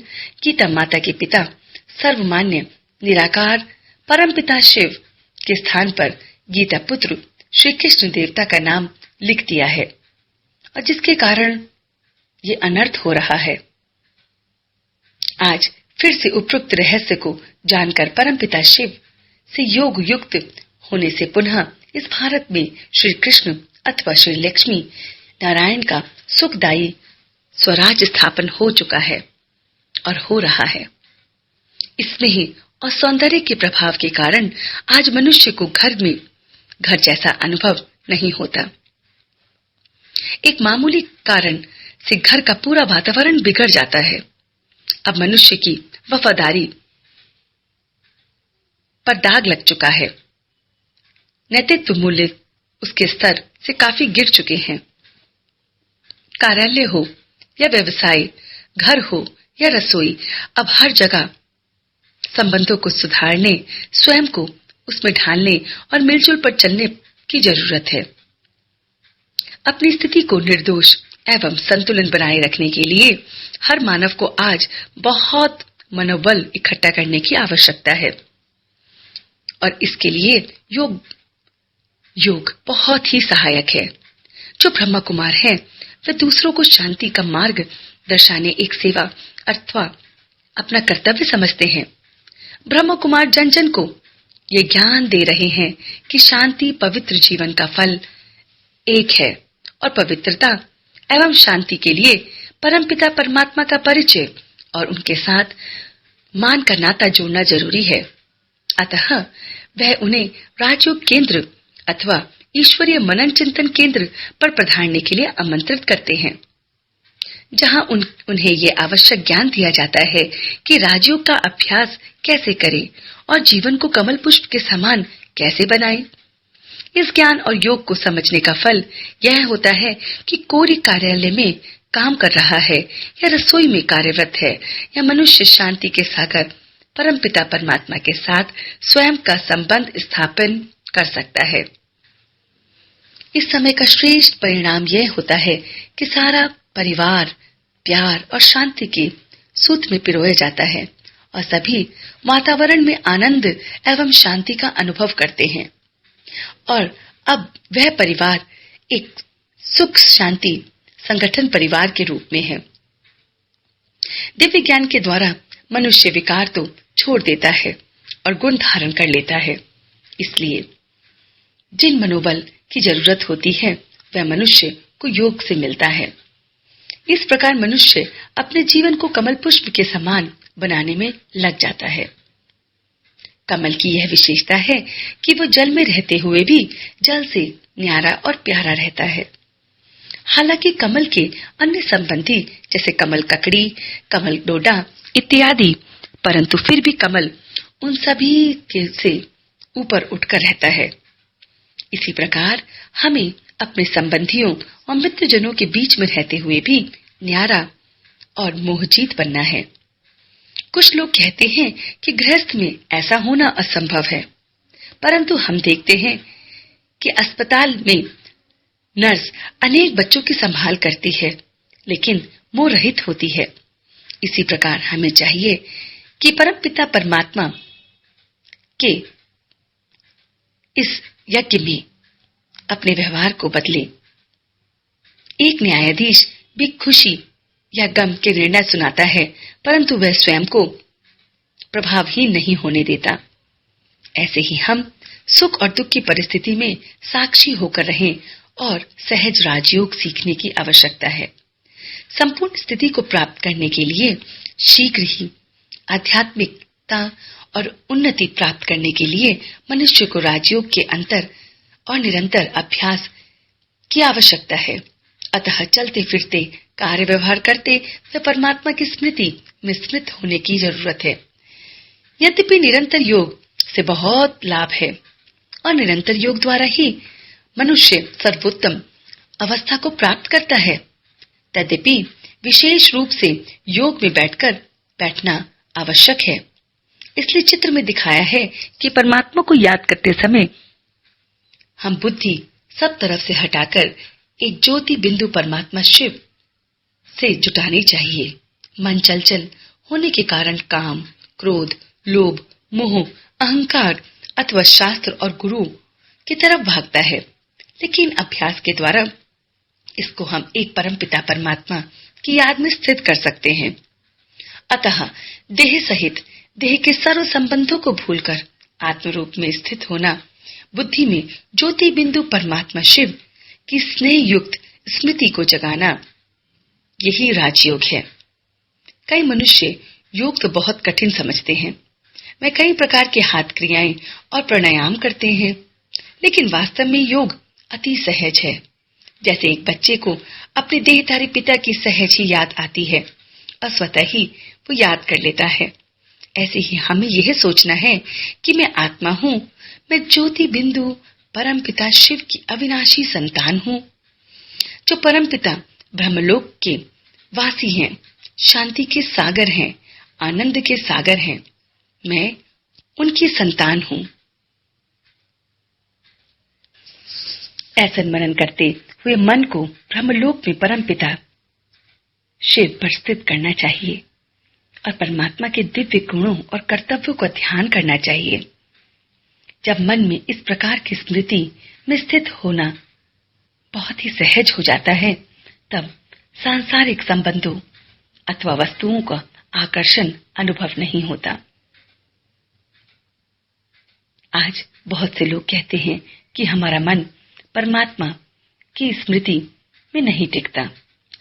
गीता माता के पिता सर्वमान्य निराकार परमपिता शिव के स्थान पर गीता पुत्र श्री कृष्ण देवता का नाम लिख दिया है और जिसके कारण ये अनर्थ हो रहा है। आज फिर से उपयुक्त रहस्य को जानकर परमपिता शिव से योग युक्त होने से पुनः इस भारत में श्री कृष्ण अथवा श्री लक्ष्मी नारायण का सुखदायी स्वराज स्थापन हो चुका है और हो रहा है। इसमें ही और सौंदर्य के प्रभाव के कारण आज मनुष्य को घर जैसा अनुभव नहीं होता। एक मामूली कारण से घर का पूरा वातावरण बिगड़ जाता है। अब मनुष्य की वफादारी पर दाग लग चुका है। नैतिक मूल्य उसके स्तर से काफी गिर चुके हैं। कार्यालय हो या व्यवसाय, घर हो या रसोई, अब हर जगह संबंधों को सुधारने, स्वयं को उसमें ढालने और मिलजुल पर चलने की जरूरत है। अपनी स्थिति को निर्दोष एवं संतुलन बनाए रखने के लिए हर मानव को आज बहुत मनोबल इकट्ठा करने की आवश्यकता है और इसके लिए योग बहुत ही सहायक है। जो ब्रह्मा कुमार है वे दूसरों को शांति का मार्ग दर्शाने एक सेवा अथवा अपना कर्तव्य समझते हैं। ब्रह्मा कुमार जन जन को ये ज्ञान दे रहे हैं कि शांति पवित्र जीवन का फल एक है और पवित्रता एवं शांति के लिए परमपिता परमात्मा का परिचय और उनके साथ मान का नाता जोड़ना जरूरी है। अतः वह उन्हें राजयोग केंद्र अथवा ईश्वरीय मनन चिंतन केंद्र पर पधारने के लिए आमंत्रित करते हैं, जहां उन्हें ये आवश्यक ज्ञान दिया जाता है कि राजयोग का अभ्यास कैसे करें और जीवन को कमल पुष्प के समान कैसे बनाएं। इस ज्ञान और योग को समझने का फल यह होता है कि कोई कार्यालय में काम कर रहा है या रसोई में कार्यरत है या मनुष्य शांति के सागर परमपिता परमात्मा के साथ स्वयं का संबंध स्थापन कर सकता है। इस समय का श्रेष्ठ परिणाम यह होता है कि सारा परिवार प्यार और शांति के सूत्र में पिरोया जाता है और सभी वातावरण में आनंद एवं शांति का अनुभव करते हैं और अब वह परिवार एक सुख शांति संगठन परिवार के रूप में है। दिव्य ज्ञान के द्वारा मनुष्य विकार तो छोड़ देता है और गुण धारण कर लेता है। इसलिए जिन मनोबल की जरूरत होती है वह मनुष्य को योग से मिलता है। इस प्रकार मनुष्य अपने जीवन को कमल पुष्प के समान बनाने में लग जाता है। कमल की यह विशेषता है कि वो जल में रहते हुए भी जल से न्यारा और प्यारा रहता है। हालांकि कमल के अन्य संबंधी जैसे कमल ककड़ी, कमल डोडा इत्यादि, परंतु फिर भी कमल उन सभी के से ऊपर उठकर रहता है। इसी प्रकार हमें अपने संबंधियों और मित्रजनों के बीच में रहते हुए भी न्यारा और मोहजीत बनना है। कुछ लोग कहते हैं कि गृहस्थ में ऐसा होना असंभव है, परंतु हम देखते हैं कि अस्पताल में नर्स अनेक बच्चों की संभाल करती है लेकिन मोह रहित होती है। इसी प्रकार हमें चाहिए कि परमपिता परमात्मा के इस यज्ञ में अपने व्यवहार को बदले। एक न्यायाधीश भी खुशी या गम के निर्णय सुनाता है, परंतु वह स्वयं को प्रभावहीन नहीं होने देता। ऐसे ही हम सुख और दुख की परिस्थिति में साक्षी होकर रहें और सहज राजयोग सीखने की आवश्यकता है। संपूर्ण स्थिति को प्राप्त करने के लिए शीघ्र ही आध्यात्मिकता और उन्नति प्राप्त करने के लिए मनुष्य को राजयोग के अंतर और निरंतर अभ्यास की आवश्यकता है। अतः चलते फिरते कार्य व्यवहार करते वे परमात्मा की स्मृति में स्मृत होने की जरूरत है। यद्यपि निरंतर योग से बहुत लाभ है और निरंतर योग द्वारा ही मनुष्य सर्वोत्तम अवस्था को प्राप्त करता है, तद्यपि विशेष रूप से योग में बैठना आवश्यक है। इसलिए चित्र में दिखाया है कि परमात्मा को याद करते समय हम बुद्धि सब तरफ से हटाकर एक ज्योति बिंदु परमात्मा शिव से जुटानी चाहिए। मन चंचल होने के कारण काम, क्रोध, लोभ, मोह, अहंकार अथवा शास्त्र और गुरु की तरफ भागता है, लेकिन अभ्यास के द्वारा इसको हम एक परमपिता परमात्मा की याद में स्थित कर सकते हैं। अतः देह सहित देह के सर्व संबंधों को भूलकर आत्म रूप में स्थित होना, बुद्धि में ज्योति बिंदु परमात्मा शिव की स्नेह युक्त स्मृति को जगाना, यही राजयोग है। कई मनुष्य योग तो बहुत कठिन समझते हैं। वे कई प्रकार के हाथ क्रियाएं और प्राणायाम करते हैं, लेकिन वास्तव में योग अति सहज है। जैसे एक बच्चे को अपने देहधारी पिता की सहज ही याद आती है और स्वतः ही वो याद कर लेता है, ऐसे ही हमें यह सोचना है कि मैं आत्मा हूँ, मैं ज्योति बिंदु परम पिता शिव की अविनाशी संतान हूँ, जो परम पिता ब्रह्मलोक के वासी हैं, शांति के सागर हैं, आनंद के सागर हैं। मैं उनकी संतान हूँ। ऐसा मनन करते हुए मन को ब्रह्मलोक में परम पिता शिव पर स्थित करना चाहिए और परमात्मा के दिव्य गुणों और कर्तव्यों का ध्यान करना चाहिए। जब मन में इस प्रकार की स्मृति में स्थित होना बहुत ही सहज हो जाता है, तब सांसारिक संबंधों अथवा वस्तुओं का आकर्षण अनुभव नहीं होता। आज बहुत से लोग कहते हैं कि हमारा मन परमात्मा की स्मृति में नहीं टिकता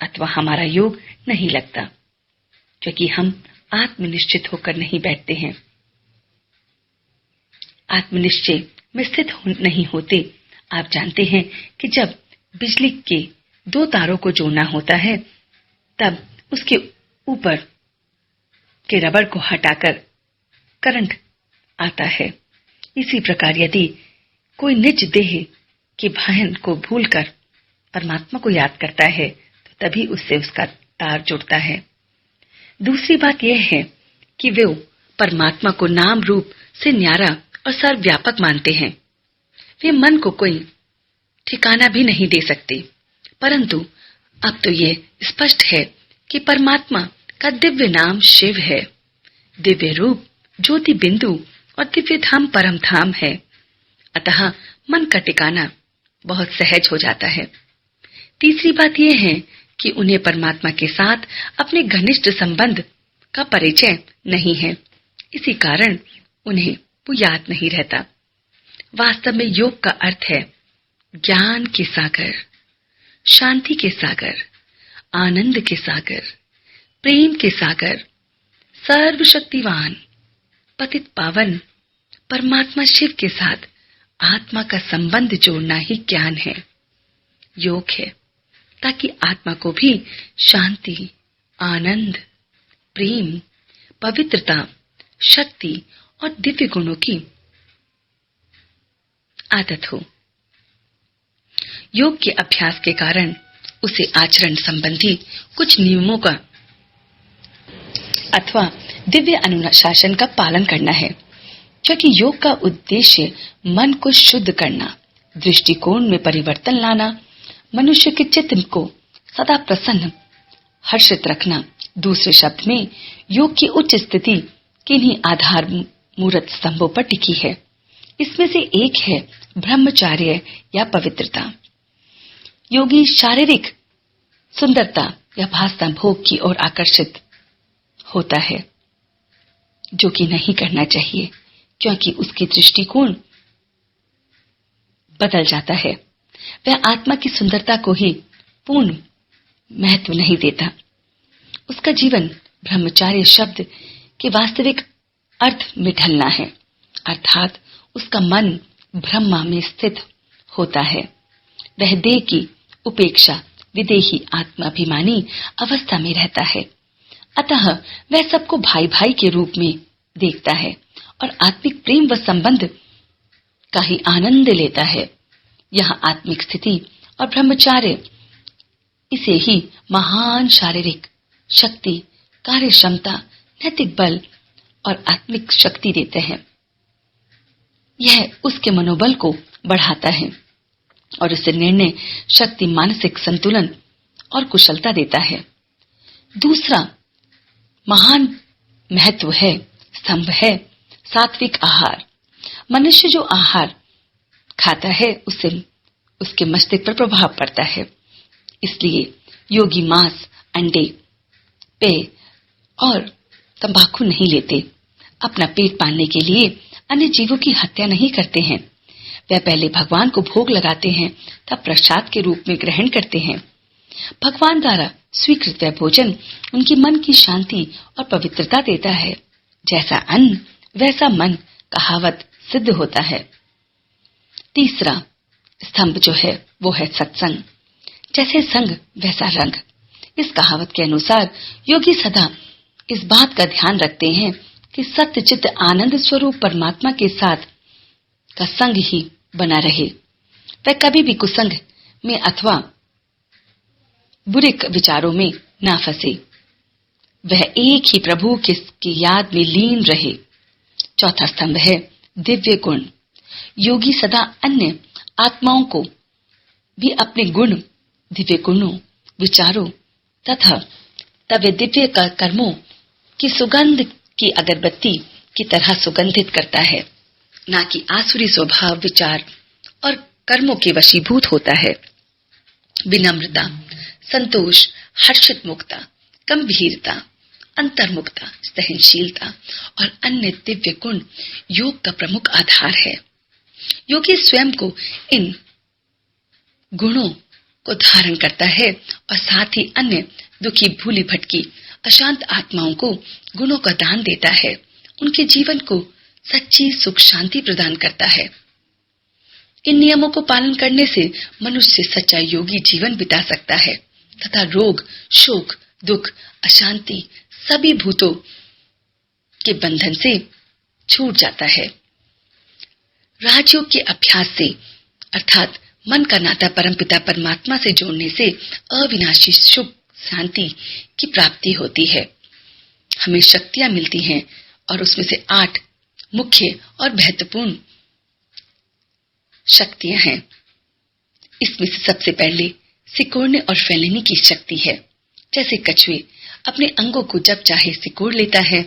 अथवा हमारा योग नहीं लगता, क्योंकि हम आत्मनिश्चित होकर नहीं बैठते हैं। आत्मनिश्चय में स्थित नहीं होते। आप जानते हैं कि जब बिजली के दो तारों को जोड़ना होता है, तब उसके ऊपर के रबड़ को हटाकर करंट आता है। इसी प्रकार यदि कोई निज देह के भान को भूलकर परमात्मा को याद करता है, तो तभी उससे उसका तार जुड़ता है। दूसरी बात यह है कि वे परमात्मा को नाम रूप से न्यारा और सर्वव्यापक मानते हैं। वे मन को कोई ठिकाना भी नहीं दे सकते, परंतु अब तो ये स्पष्ट है कि परमात्मा का दिव्य नाम शिव है, दिव्य रूप ज्योति बिंदु और दिव्य धाम परम धाम है। अतः मन का ठिकाना बहुत सहज हो जाता है। तीसरी बात यह है कि उन्हें परमात्मा के साथ अपने घनिष्ठ संबंध का परिचय नहीं है, इसी कारण उन्हें वो याद नहीं रहता। वास्तव में योग का अर्थ है ज्ञान के सागर, शांति के सागर, आनंद के सागर, प्रेम के सागर, सर्वशक्तिवान पतित पावन परमात्मा शिव के साथ आत्मा का संबंध जोड़ना ही ज्ञान है, योग है, ताकि आत्मा को भी शांति, आनंद, प्रेम, पवित्रता, शक्ति और दिव्य गुणों की आदत हो। योग के अभ्यास के कारण उसे आचरण संबंधी कुछ नियमों का अथवा दिव्य अनुशासन का पालन करना है, क्योंकि योग का उद्देश्य मन को शुद्ध करना, दृष्टिकोण में परिवर्तन लाना, मनुष्य के चित्त को सदा प्रसन्न, हर्षित रखना। दूसरे शब्द में योग की उच्च स्थिति किन्हीं आधार मूर्त स्तंभों पर टिकी है। इसमें से एक है ब्रह्मचार्य या पवित्रता। योगी शारीरिक सुंदरता या भासता भोग की ओर आकर्षित होता है, जो कि नहीं करना चाहिए, क्योंकि उसकी दृष्टिकोण बदल जाता है। वह आत्मा की सुंदरता को ही पूर्ण महत्व नहीं देता। उसका जीवन ब्रह्मचार्य शब्द के वास्तविक अर्थ में ढलना है, अर्थात उसका मन ब्रह्मा में स्थित होता है। वह देह की उपेक्षा विदेही आत्माभिमानी अवस्था में रहता है। अतः वह सबको भाई भाई के रूप में देखता है और आत्मिक प्रेम व संबंध का ही आनंद लेता है। यह आत्मिक स्थिति और ब्रह्मचार्य इसे ही महान शारीरिक शक्ति, कार्य क्षमता, नैतिक बल और आत्मिक शक्ति देते हैं। यह उसके मनोबल को बढ़ाता है और उसे निर्णय शक्ति, मानसिक संतुलन और कुशलता देता है। दूसरा महान महत्व है, स्तंभ है सात्विक आहार। मनुष्य जो आहार खाता है उससे उसके मस्तिष्क पर प्रभाव पड़ता है। इसलिए योगी मांस, अंडे, पेय और तंबाकू नहीं लेते। अपना पेट पालने के लिए अन्य जीवों की हत्या नहीं करते हैं। वह पहले भगवान को भोग लगाते हैं, तब प्रसाद के रूप में ग्रहण करते हैं। भगवान द्वारा स्वीकृत वह भोजन उनकी मन की शांति और पवित्रता देता है। जैसा अन्न वैसा मन कहावत सिद्ध होता है। तीसरा स्तंभ जो है वो है सत्संग। जैसे संग वैसा रंग। इस कहावत के अनुसार योगी सदा इस बात का ध्यान रखते हैं कि सत्य चित्त आनंद स्वरूप परमात्मा के साथ का संग ही बना रहे। वह कभी भी कुसंग में अथवा बुरे विचारों में ना फंसे। वह एक ही प्रभु की याद में लीन रहे। चौथा स्तंभ है दिव्य गुण। योगी सदा अन्य आत्माओं को भी अपने गुण, दिव्य गुणों, विचारों तथा तब दिव्य कर्मों की सुगंध की अगरबत्ती की तरह सुगंधित करता है, ना कि आसुरी स्वभाव, विचार और कर्मों के वशीभूत होता है। विनम्रता, संतोष, हर्षित मुक्ता, गंभीरता, अंतर्मुक्ता, सहनशीलता और अन्य दिव्य गुण योग का प्रमुख आधार है। योगी स्वयं को इन गुणों को धारण करता है और साथ ही अन्य दुखी, भूली भटकी, अशांत आत्माओं को गुणों का दान देता है। उनके जीवन को सच्ची सुख शांति प्रदान करता है। इन नियमों को पालन करने से मनुष्य सच्चा योगी जीवन बिता सकता है तथा रोग, शोक, दुख, अशांति सभी भूतों के बंधन से छूट जाता है। राजयोग के अभ्यास से अर्थात मन का नाता परमपिता परमात्मा से जोड़ने से अविनाशी सुख शांति की प्राप्ति होती है। हमें शक्तियां मिलती हैं और उसमें से 8 मुख्य और महत्वपूर्ण शक्तियां हैं। इसमें से सबसे पहले सिकोड़ने और फैलाने की शक्ति है। जैसे कछुए अपने अंगों को जब चाहे सिकोड़ लेता है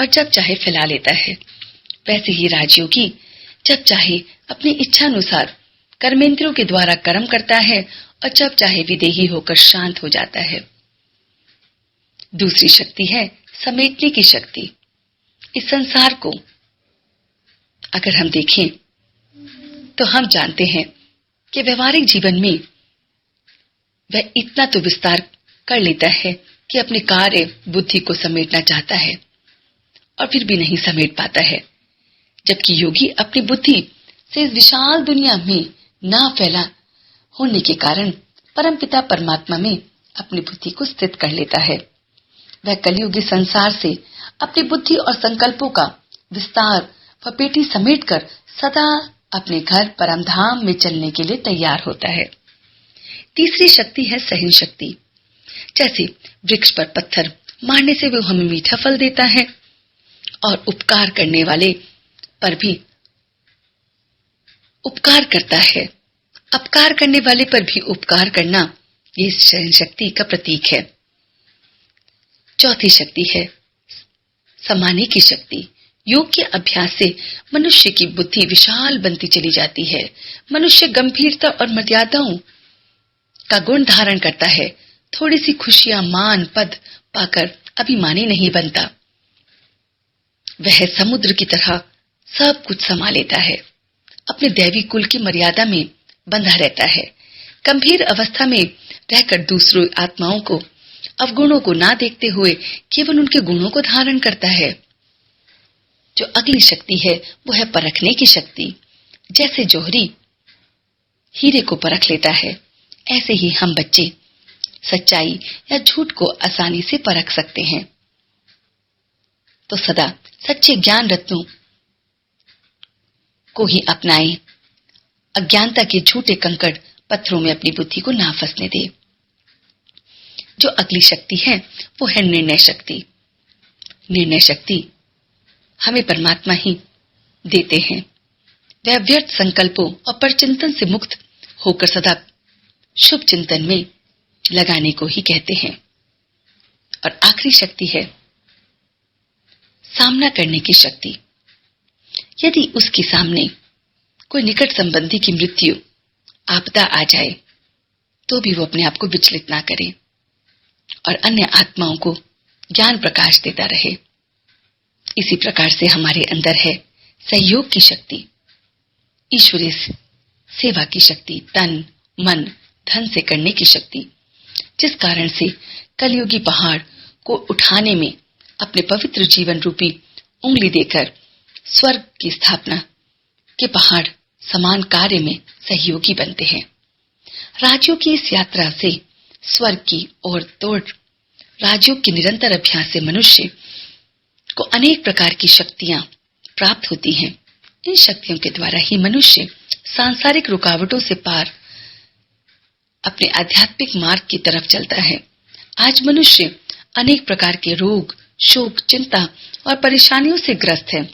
और जब चाहे फैला लेता है, वैसे ही राजयोगी जब चाहे अपनी इच्छा अनुसार कर्मेंद्रियों के द्वारा कर्म करता है और जब चाहे विदेही होकर शांत हो जाता है। दूसरी शक्ति है समेटने की शक्ति। इस संसार को अगर हम देखें तो हम जानते हैं कि व्यवहारिक जीवन में वह इतना तो विस्तार कर लेता है कि अपने कार्य बुद्धि को समेटना चाहता है और फिर भी नहीं समेट पाता है, जबकि योगी अपनी बुद्धि से इस विशाल दुनिया में ना फैला होने के कारण परमपिता परमात्मा में अपनी बुद्धि को स्थित कर लेता है। वह कलियुगी संसार से अपनी बुद्धि और संकल्पों का विस्तार व पेटी समेटकर सदा अपने घर परम धाम में चलने के लिए तैयार होता है। तीसरी शक्ति है सहन शक्ति। जैसे वृक्ष पर पत्थर मारने से वो हमें मीठा फल देता है और उपकार करने वाले पर भी उपकार करता है, अपकार करने वाले पर भी उपकार करना ये सहन शक्ति का प्रतीक है। चौथी शक्ति है समाने की शक्ति। योग के अभ्यास से मनुष्य की बुद्धि विशाल बनती चली जाती है। मनुष्य गंभीरता और मर्यादाओं का गुण धारण करता है। थोड़ी सी खुशियां, मान, पद पाकर अभिमानी नहीं बनता। वह समुद्र की तरह सब कुछ समा लेता है, अपने दैवी कुल की मर्यादा में बंधा रहता है। गंभीर अवस्था में रहकर दूसरों आत्माओं को, अवगुणों को ना देखते हुए केवल उनके गुणों को धारण करता है। जो अगली शक्ति है वो है परखने की शक्ति। जैसे जौहरी हीरे को परख लेता है, ऐसे ही हम बच्चे सच्चाई या झूठ को आसानी से परख सकते हैं। तो सदा सच्चे ज्ञान रत्नों को ही अपनाएं। अज्ञानता के झूठे कंकड़ पत्थरों में अपनी बुद्धि को ना फंसने दे। जो अगली शक्ति है वो है निर्णय शक्ति। निर्णय शक्ति हमें परमात्मा ही देते हैं। वह व्यर्थ संकल्पों और परचिंतन से मुक्त होकर सदा शुभ चिंतन में लगाने को ही कहते हैं। और आखिरी शक्ति है सामना करने की शक्ति। यदि उसके सामने कोई निकट संबंधी की मृत्यु, आपदा आ जाए तो भी वो अपने आप को विचलित ना करे और अन्य आत्माओं को ज्ञान प्रकाश देता रहे। इसी प्रकार से हमारे अंदर है सहयोग की शक्ति, ईश्वरीय सेवा की शक्ति, तन मन धन से करने की शक्ति, जिस कारण से कलयुगी पहाड़ को उठाने में अपने पवित्र जीवन रूपी उंगली देकर स्वर्ग की स्थापना के पहाड़ समान कार्य में सहयोगी बनते हैं। राज्यों की इस यात्रा से स्वर्ग की ओर दौड़ राजयोग के निरंतर अभ्यास से मनुष्य को अनेक प्रकार की शक्तियां प्राप्त होती हैं। इन शक्तियों के द्वारा ही मनुष्य सांसारिक रुकावटों से पार अपने आध्यात्मिक मार्ग की तरफ चलता है। आज मनुष्य अनेक प्रकार के रोग, शोक, चिंता और परेशानियों से ग्रस्त है।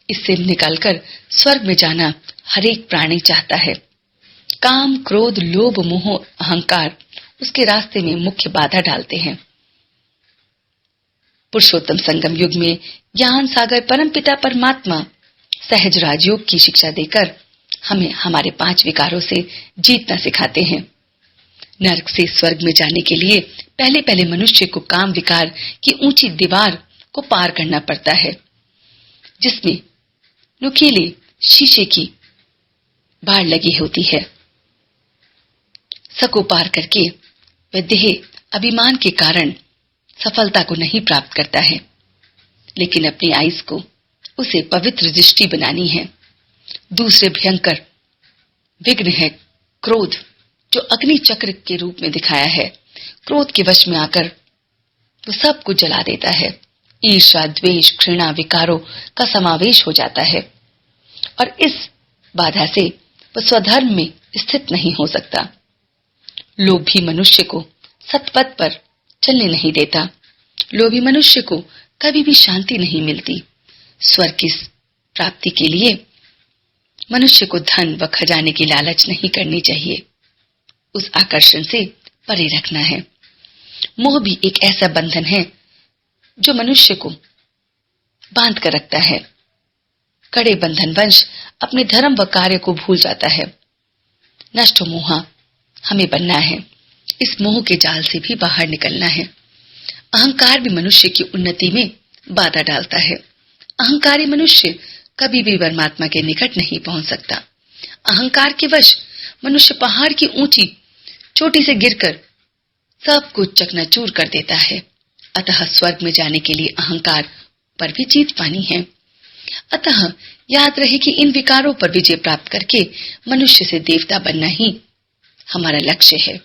इससे निकलकर स्वर्ग में जाना हर एक प्राणी चाहता है। काम, क्रोध, लोभ, मोह, अहंकार उसके रास्ते में मुख्य बाधा डालते हैं। पुरुषोत्तम संगम युग में ज्ञान सागर परमपिता परमात्मा सहज राजयोग की शिक्षा देकर हमें हमारे 5 विकारों से जीतना सिखाते हैं। नरक से स्वर्ग में जाने के लिए पहले पहले मनुष्य को काम विकार की ऊंची दीवार को पार करना पड़ता है, जिसमें नुकीले शीशे की बाड़ लगी होती है। सको पार करके वह देह अभिमान के कारण सफलता को नहीं प्राप्त करता है, लेकिन अपनी आयुष को उसे पवित्र दृष्टि बनानी है। दूसरे भयंकर विघ्न है क्रोध, जो अग्नि चक्र के रूप में दिखाया है। क्रोध के वश में आकर वो सब कुछ जला देता है। ईर्ष्या, द्वेष, घृणा विकारों का समावेश हो जाता है और इस बाधा से वह स्वधर्म में स्थित नहीं हो सकता। लोभी मनुष्य को सत्पथ पर चलने नहीं देता। लोभी मनुष्य को कभी भी शांति नहीं मिलती। स्वर्ग की प्राप्ति के लिए मनुष्य को धन व खजाने की लालच नहीं करनी चाहिए, उस आकर्षण से परे रखना है। मोह भी एक ऐसा बंधन है जो मनुष्य को बांध कर रखता है। कड़े बंधनवश अपने धर्म व कार्य को भूल जाता है। नष्ट मोहा हमें बनना है। इस मोह के जाल से भी बाहर निकलना है। अहंकार भी मनुष्य की उन्नति में बाधा डालता है। अहंकारी मनुष्य कभी भी परमात्मा के निकट नहीं पहुंच सकता। अहंकार के वश मनुष्य पहाड़ की ऊंची चोटी से गिरकर सब कुछ चकनाचूर कर देता है। अतः स्वर्ग में जाने के लिए अहंकार पर भी जीत पानी है। अतः याद रहे कि इन विकारों पर विजय प्राप्त करके मनुष्य से देवता बनना ही हमारा लक्ष्य है।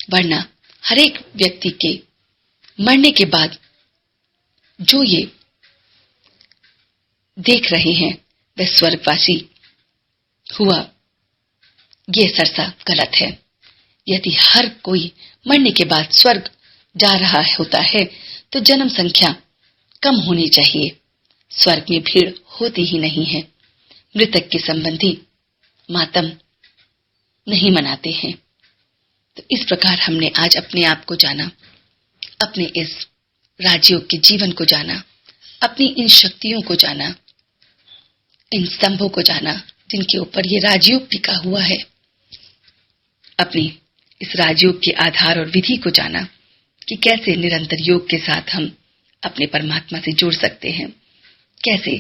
वरना हर एक व्यक्ति के मरने के बाद जो ये देख रहे हैं वह स्वर्गवासी हुआ, ये सरसा गलत है। यदि हर कोई मरने के बाद स्वर्ग जा रहा होता है तो जन्म संख्या कम होनी चाहिए। स्वर्ग में भीड़ होती ही नहीं है। मृतक के संबंधी मातम नहीं मनाते हैं। तो इस प्रकार हमने आज अपने आप को जाना, अपने इस राजयोग के जीवन को जाना, अपनी इन शक्तियों को जाना, इन स्तंभों को जाना जिनके ऊपर ये राजयोग टिका हुआ है। अपनी इस राजयोग के आधार और विधि को जाना कि कैसे निरंतर योग के साथ हम अपने परमात्मा से जुड़ सकते हैं। कैसे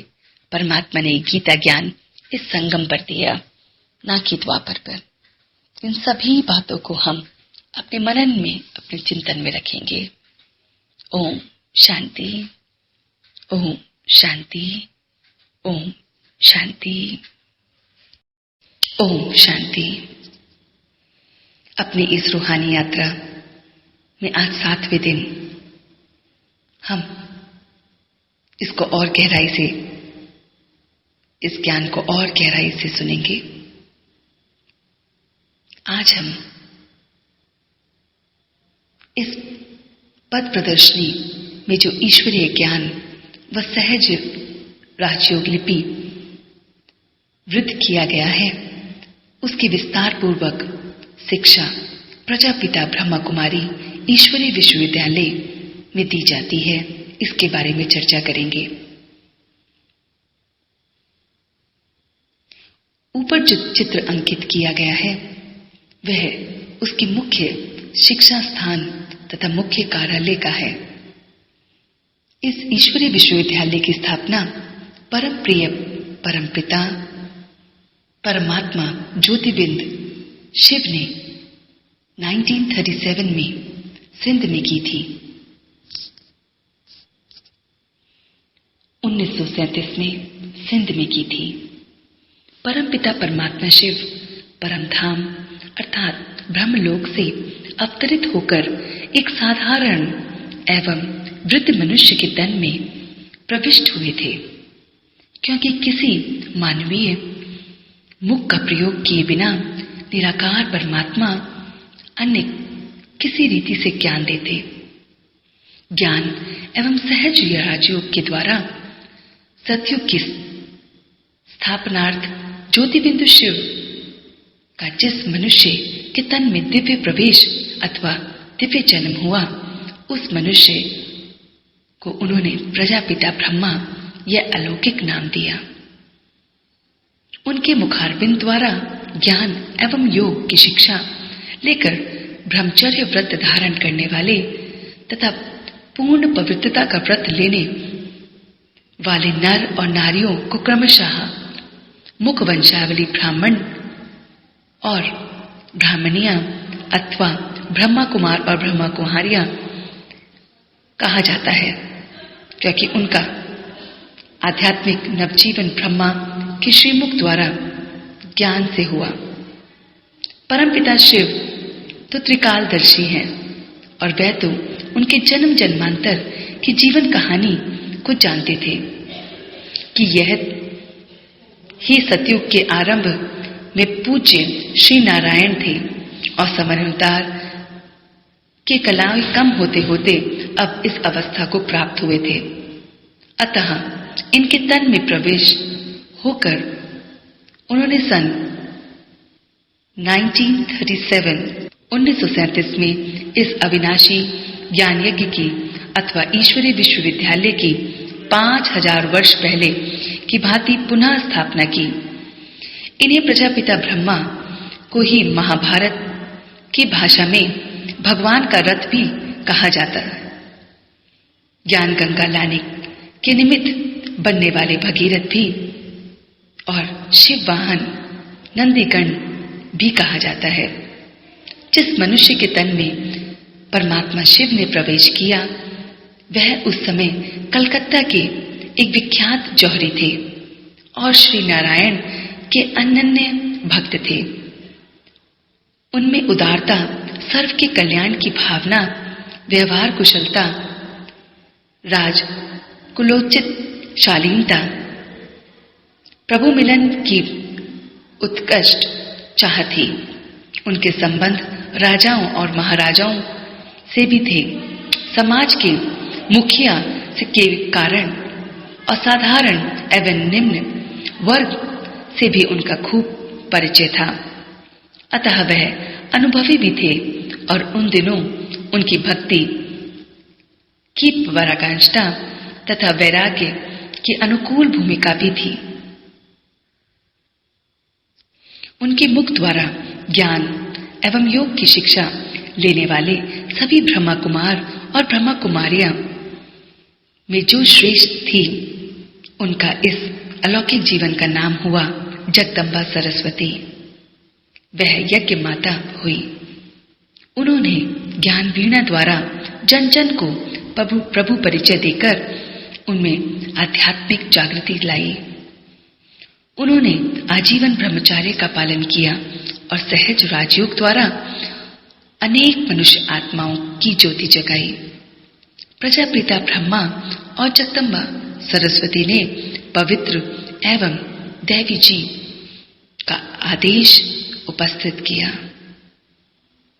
परमात्मा ने गीता ज्ञान इस संगम पर दिया, ना कि द्वापर पर। इन सभी बातों को हम अपने मनन में, अपने चिंतन में रखेंगे। ओम शांति, ओम शांति, ओम शांति, ओम शांति। अपनी इस रूहानी यात्रा में आज 7वें दिन हम इसको और गहराई से, इस ज्ञान को और गहराई से सुनेंगे। आज हम इस पद प्रदर्शनी में जो ईश्वरीय ज्ञान व सहज राजयोग लिपि वृद्ध किया गया है, उसकी विस्तार पूर्वक शिक्षा प्रजापिता ब्रह्मा कुमारी ईश्वरीय विश्वविद्यालय में दी जाती है। इसके बारे में चर्चा करेंगे। ऊपर जो चित्र अंकित किया गया है वह उसकी मुख्य शिक्षा स्थान तथा मुख्य कार्यालय का है। इस ईश्वरीय विश्वविद्यालय की स्थापना परम प्रिय परमपिता परमात्मा ज्योतिबिंद शिव ने 1937 में सिंध में की थी। 1937 में सिंध में की थी। परमपिता परमात्मा शिव परमधाम अर्थात ब्रह्मलोक से अवतरित होकर एक साधारण एवं वृद्ध मनुष्य के तन में प्रविष्ट हुए थे, क्योंकि किसी मानवीय मुख का प्रयोग किए बिना निराकार परमात्मा अन्य किसी रीति से ज्ञान देते। ज्ञान एवं सहज राजयोग के द्वारा सतयुग की स्थापनार्थ ज्योतिबिंदु शिव का जिस मनुष्य के तन में दिव्य प्रवेश अथवा दिव्य जन्म हुआ, उस मनुष्य को उन्होंने प्रजापिता ब्रह्मा यह अलौकिक नाम दिया। उनके मुखारबिंद द्वारा ज्ञान एवं योग की शिक्षा लेकर ब्रह्मचर्य व्रत धारण करने वाले तथा पूर्ण पवित्रता का व्रत लेने वाले नर और नारियों को क्रमशः मुख वंशावली ब्राह्मण और ब्राह्मणियां अथवा ब्रह्मा कुमार और ब्रह्मा कुमारियां कहा जाता है, क्योंकि उनका आध्यात्मिक नवजीवन ब्रह्मा के श्रीमुख द्वारा ज्ञान से हुआ। परमपिता शिव तो त्रिकालदर्शी हैं और वह तो उनके जन्म जन्मांतर की जीवन कहानी को जानते थे कि यह ही सतयुग के आरंभ में पूज्य श्री नारायण थे और समन्वतार के कलाएं कम होते होते अब इस अवस्था को प्राप्त हुए थे। अतः इनके तन में प्रवेश होकर उन्होंने सन 1937 में इस अविनाशी ज्ञान यज्ञ की अथवा ईश्वरीय विश्वविद्यालय की 5000 वर्ष पहले की भांति पुनः स्थापना की। इन्हें प्रजापिता ब्रह्मा को ही महाभारत की भाषा में भगवान का रथ भी कहा जाता है। ज्ञान गंगा लाने के निमित्त बनने वाले भगीरथ भी और शिव वाहन नंदीगण भी कहा जाता है। जिस मनुष्य के तन में परमात्मा शिव ने प्रवेश किया, वह उस समय कलकत्ता के एक विख्यात जौहरी थे और श्री नारायण के अनन्य भक्त थे। उनमें उदारता, सर्व के कल्याण की भावना, व्यवहार कुशलता, राज कुलोचित शालीनता, प्रभु मिलन की उत्कृष्ट चाह थी। उनके संबंध राजाओं और महाराजाओं से भी थे। समाज के मुखिया के कारण असाधारण एवं निम्न वर्ग से भी उनका खूब परिचय था। अतः वह अनुभवी भी थे और उन दिनों उनकी भक्ति की पराकाष्ठा तथा वैराग्य की अनुकूल भूमिका भी थी। उनके मुख द्वारा ज्ञान एवं योग की शिक्षा लेने वाले सभी ब्रह्मा कुमार और ब्रह्मा कुमारियां में जो श्रेष्ठ थी, उनका इस अलौकिक जीवन का नाम हुआ जगदम्बा सरस्वती। वह यज्ञ माता हुई। उन्होंने ज्ञान वीणा द्वारा जन जन को प्रभु परिचय देकर उनमें आध्यात्मिक जागृति लाई। उन्होंने आजीवन ब्रह्मचार्य का पालन किया और सहज राजयोग द्वारा अनेक मनुष्य आत्माओं की ज्योति जगाई। प्रजापिता ब्रह्मा और जगदम्बा सरस्वती ने पवित्र एवं दैवी जी का आदेश उपस्थित किया।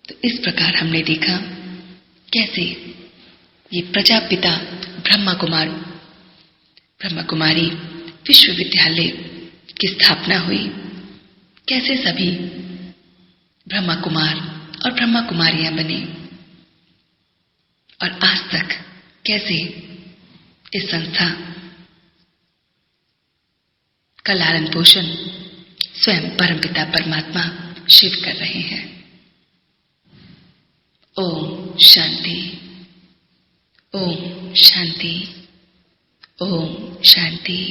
तो इस प्रकार हमने देखा कैसे ये प्रजापिता ब्रह्मा कुमारी विश्वविद्यालय की स्थापना हुई, कैसे सभी ब्रह्मा कुमार और ब्रह्मा कुमारियां बने, और आज तक कैसे इस संस्था का लालन पोषण स्वयं परमपिता परमात्मा शिव कर रहे हैं। ओम शांति, ओम शांति, ओम शांति।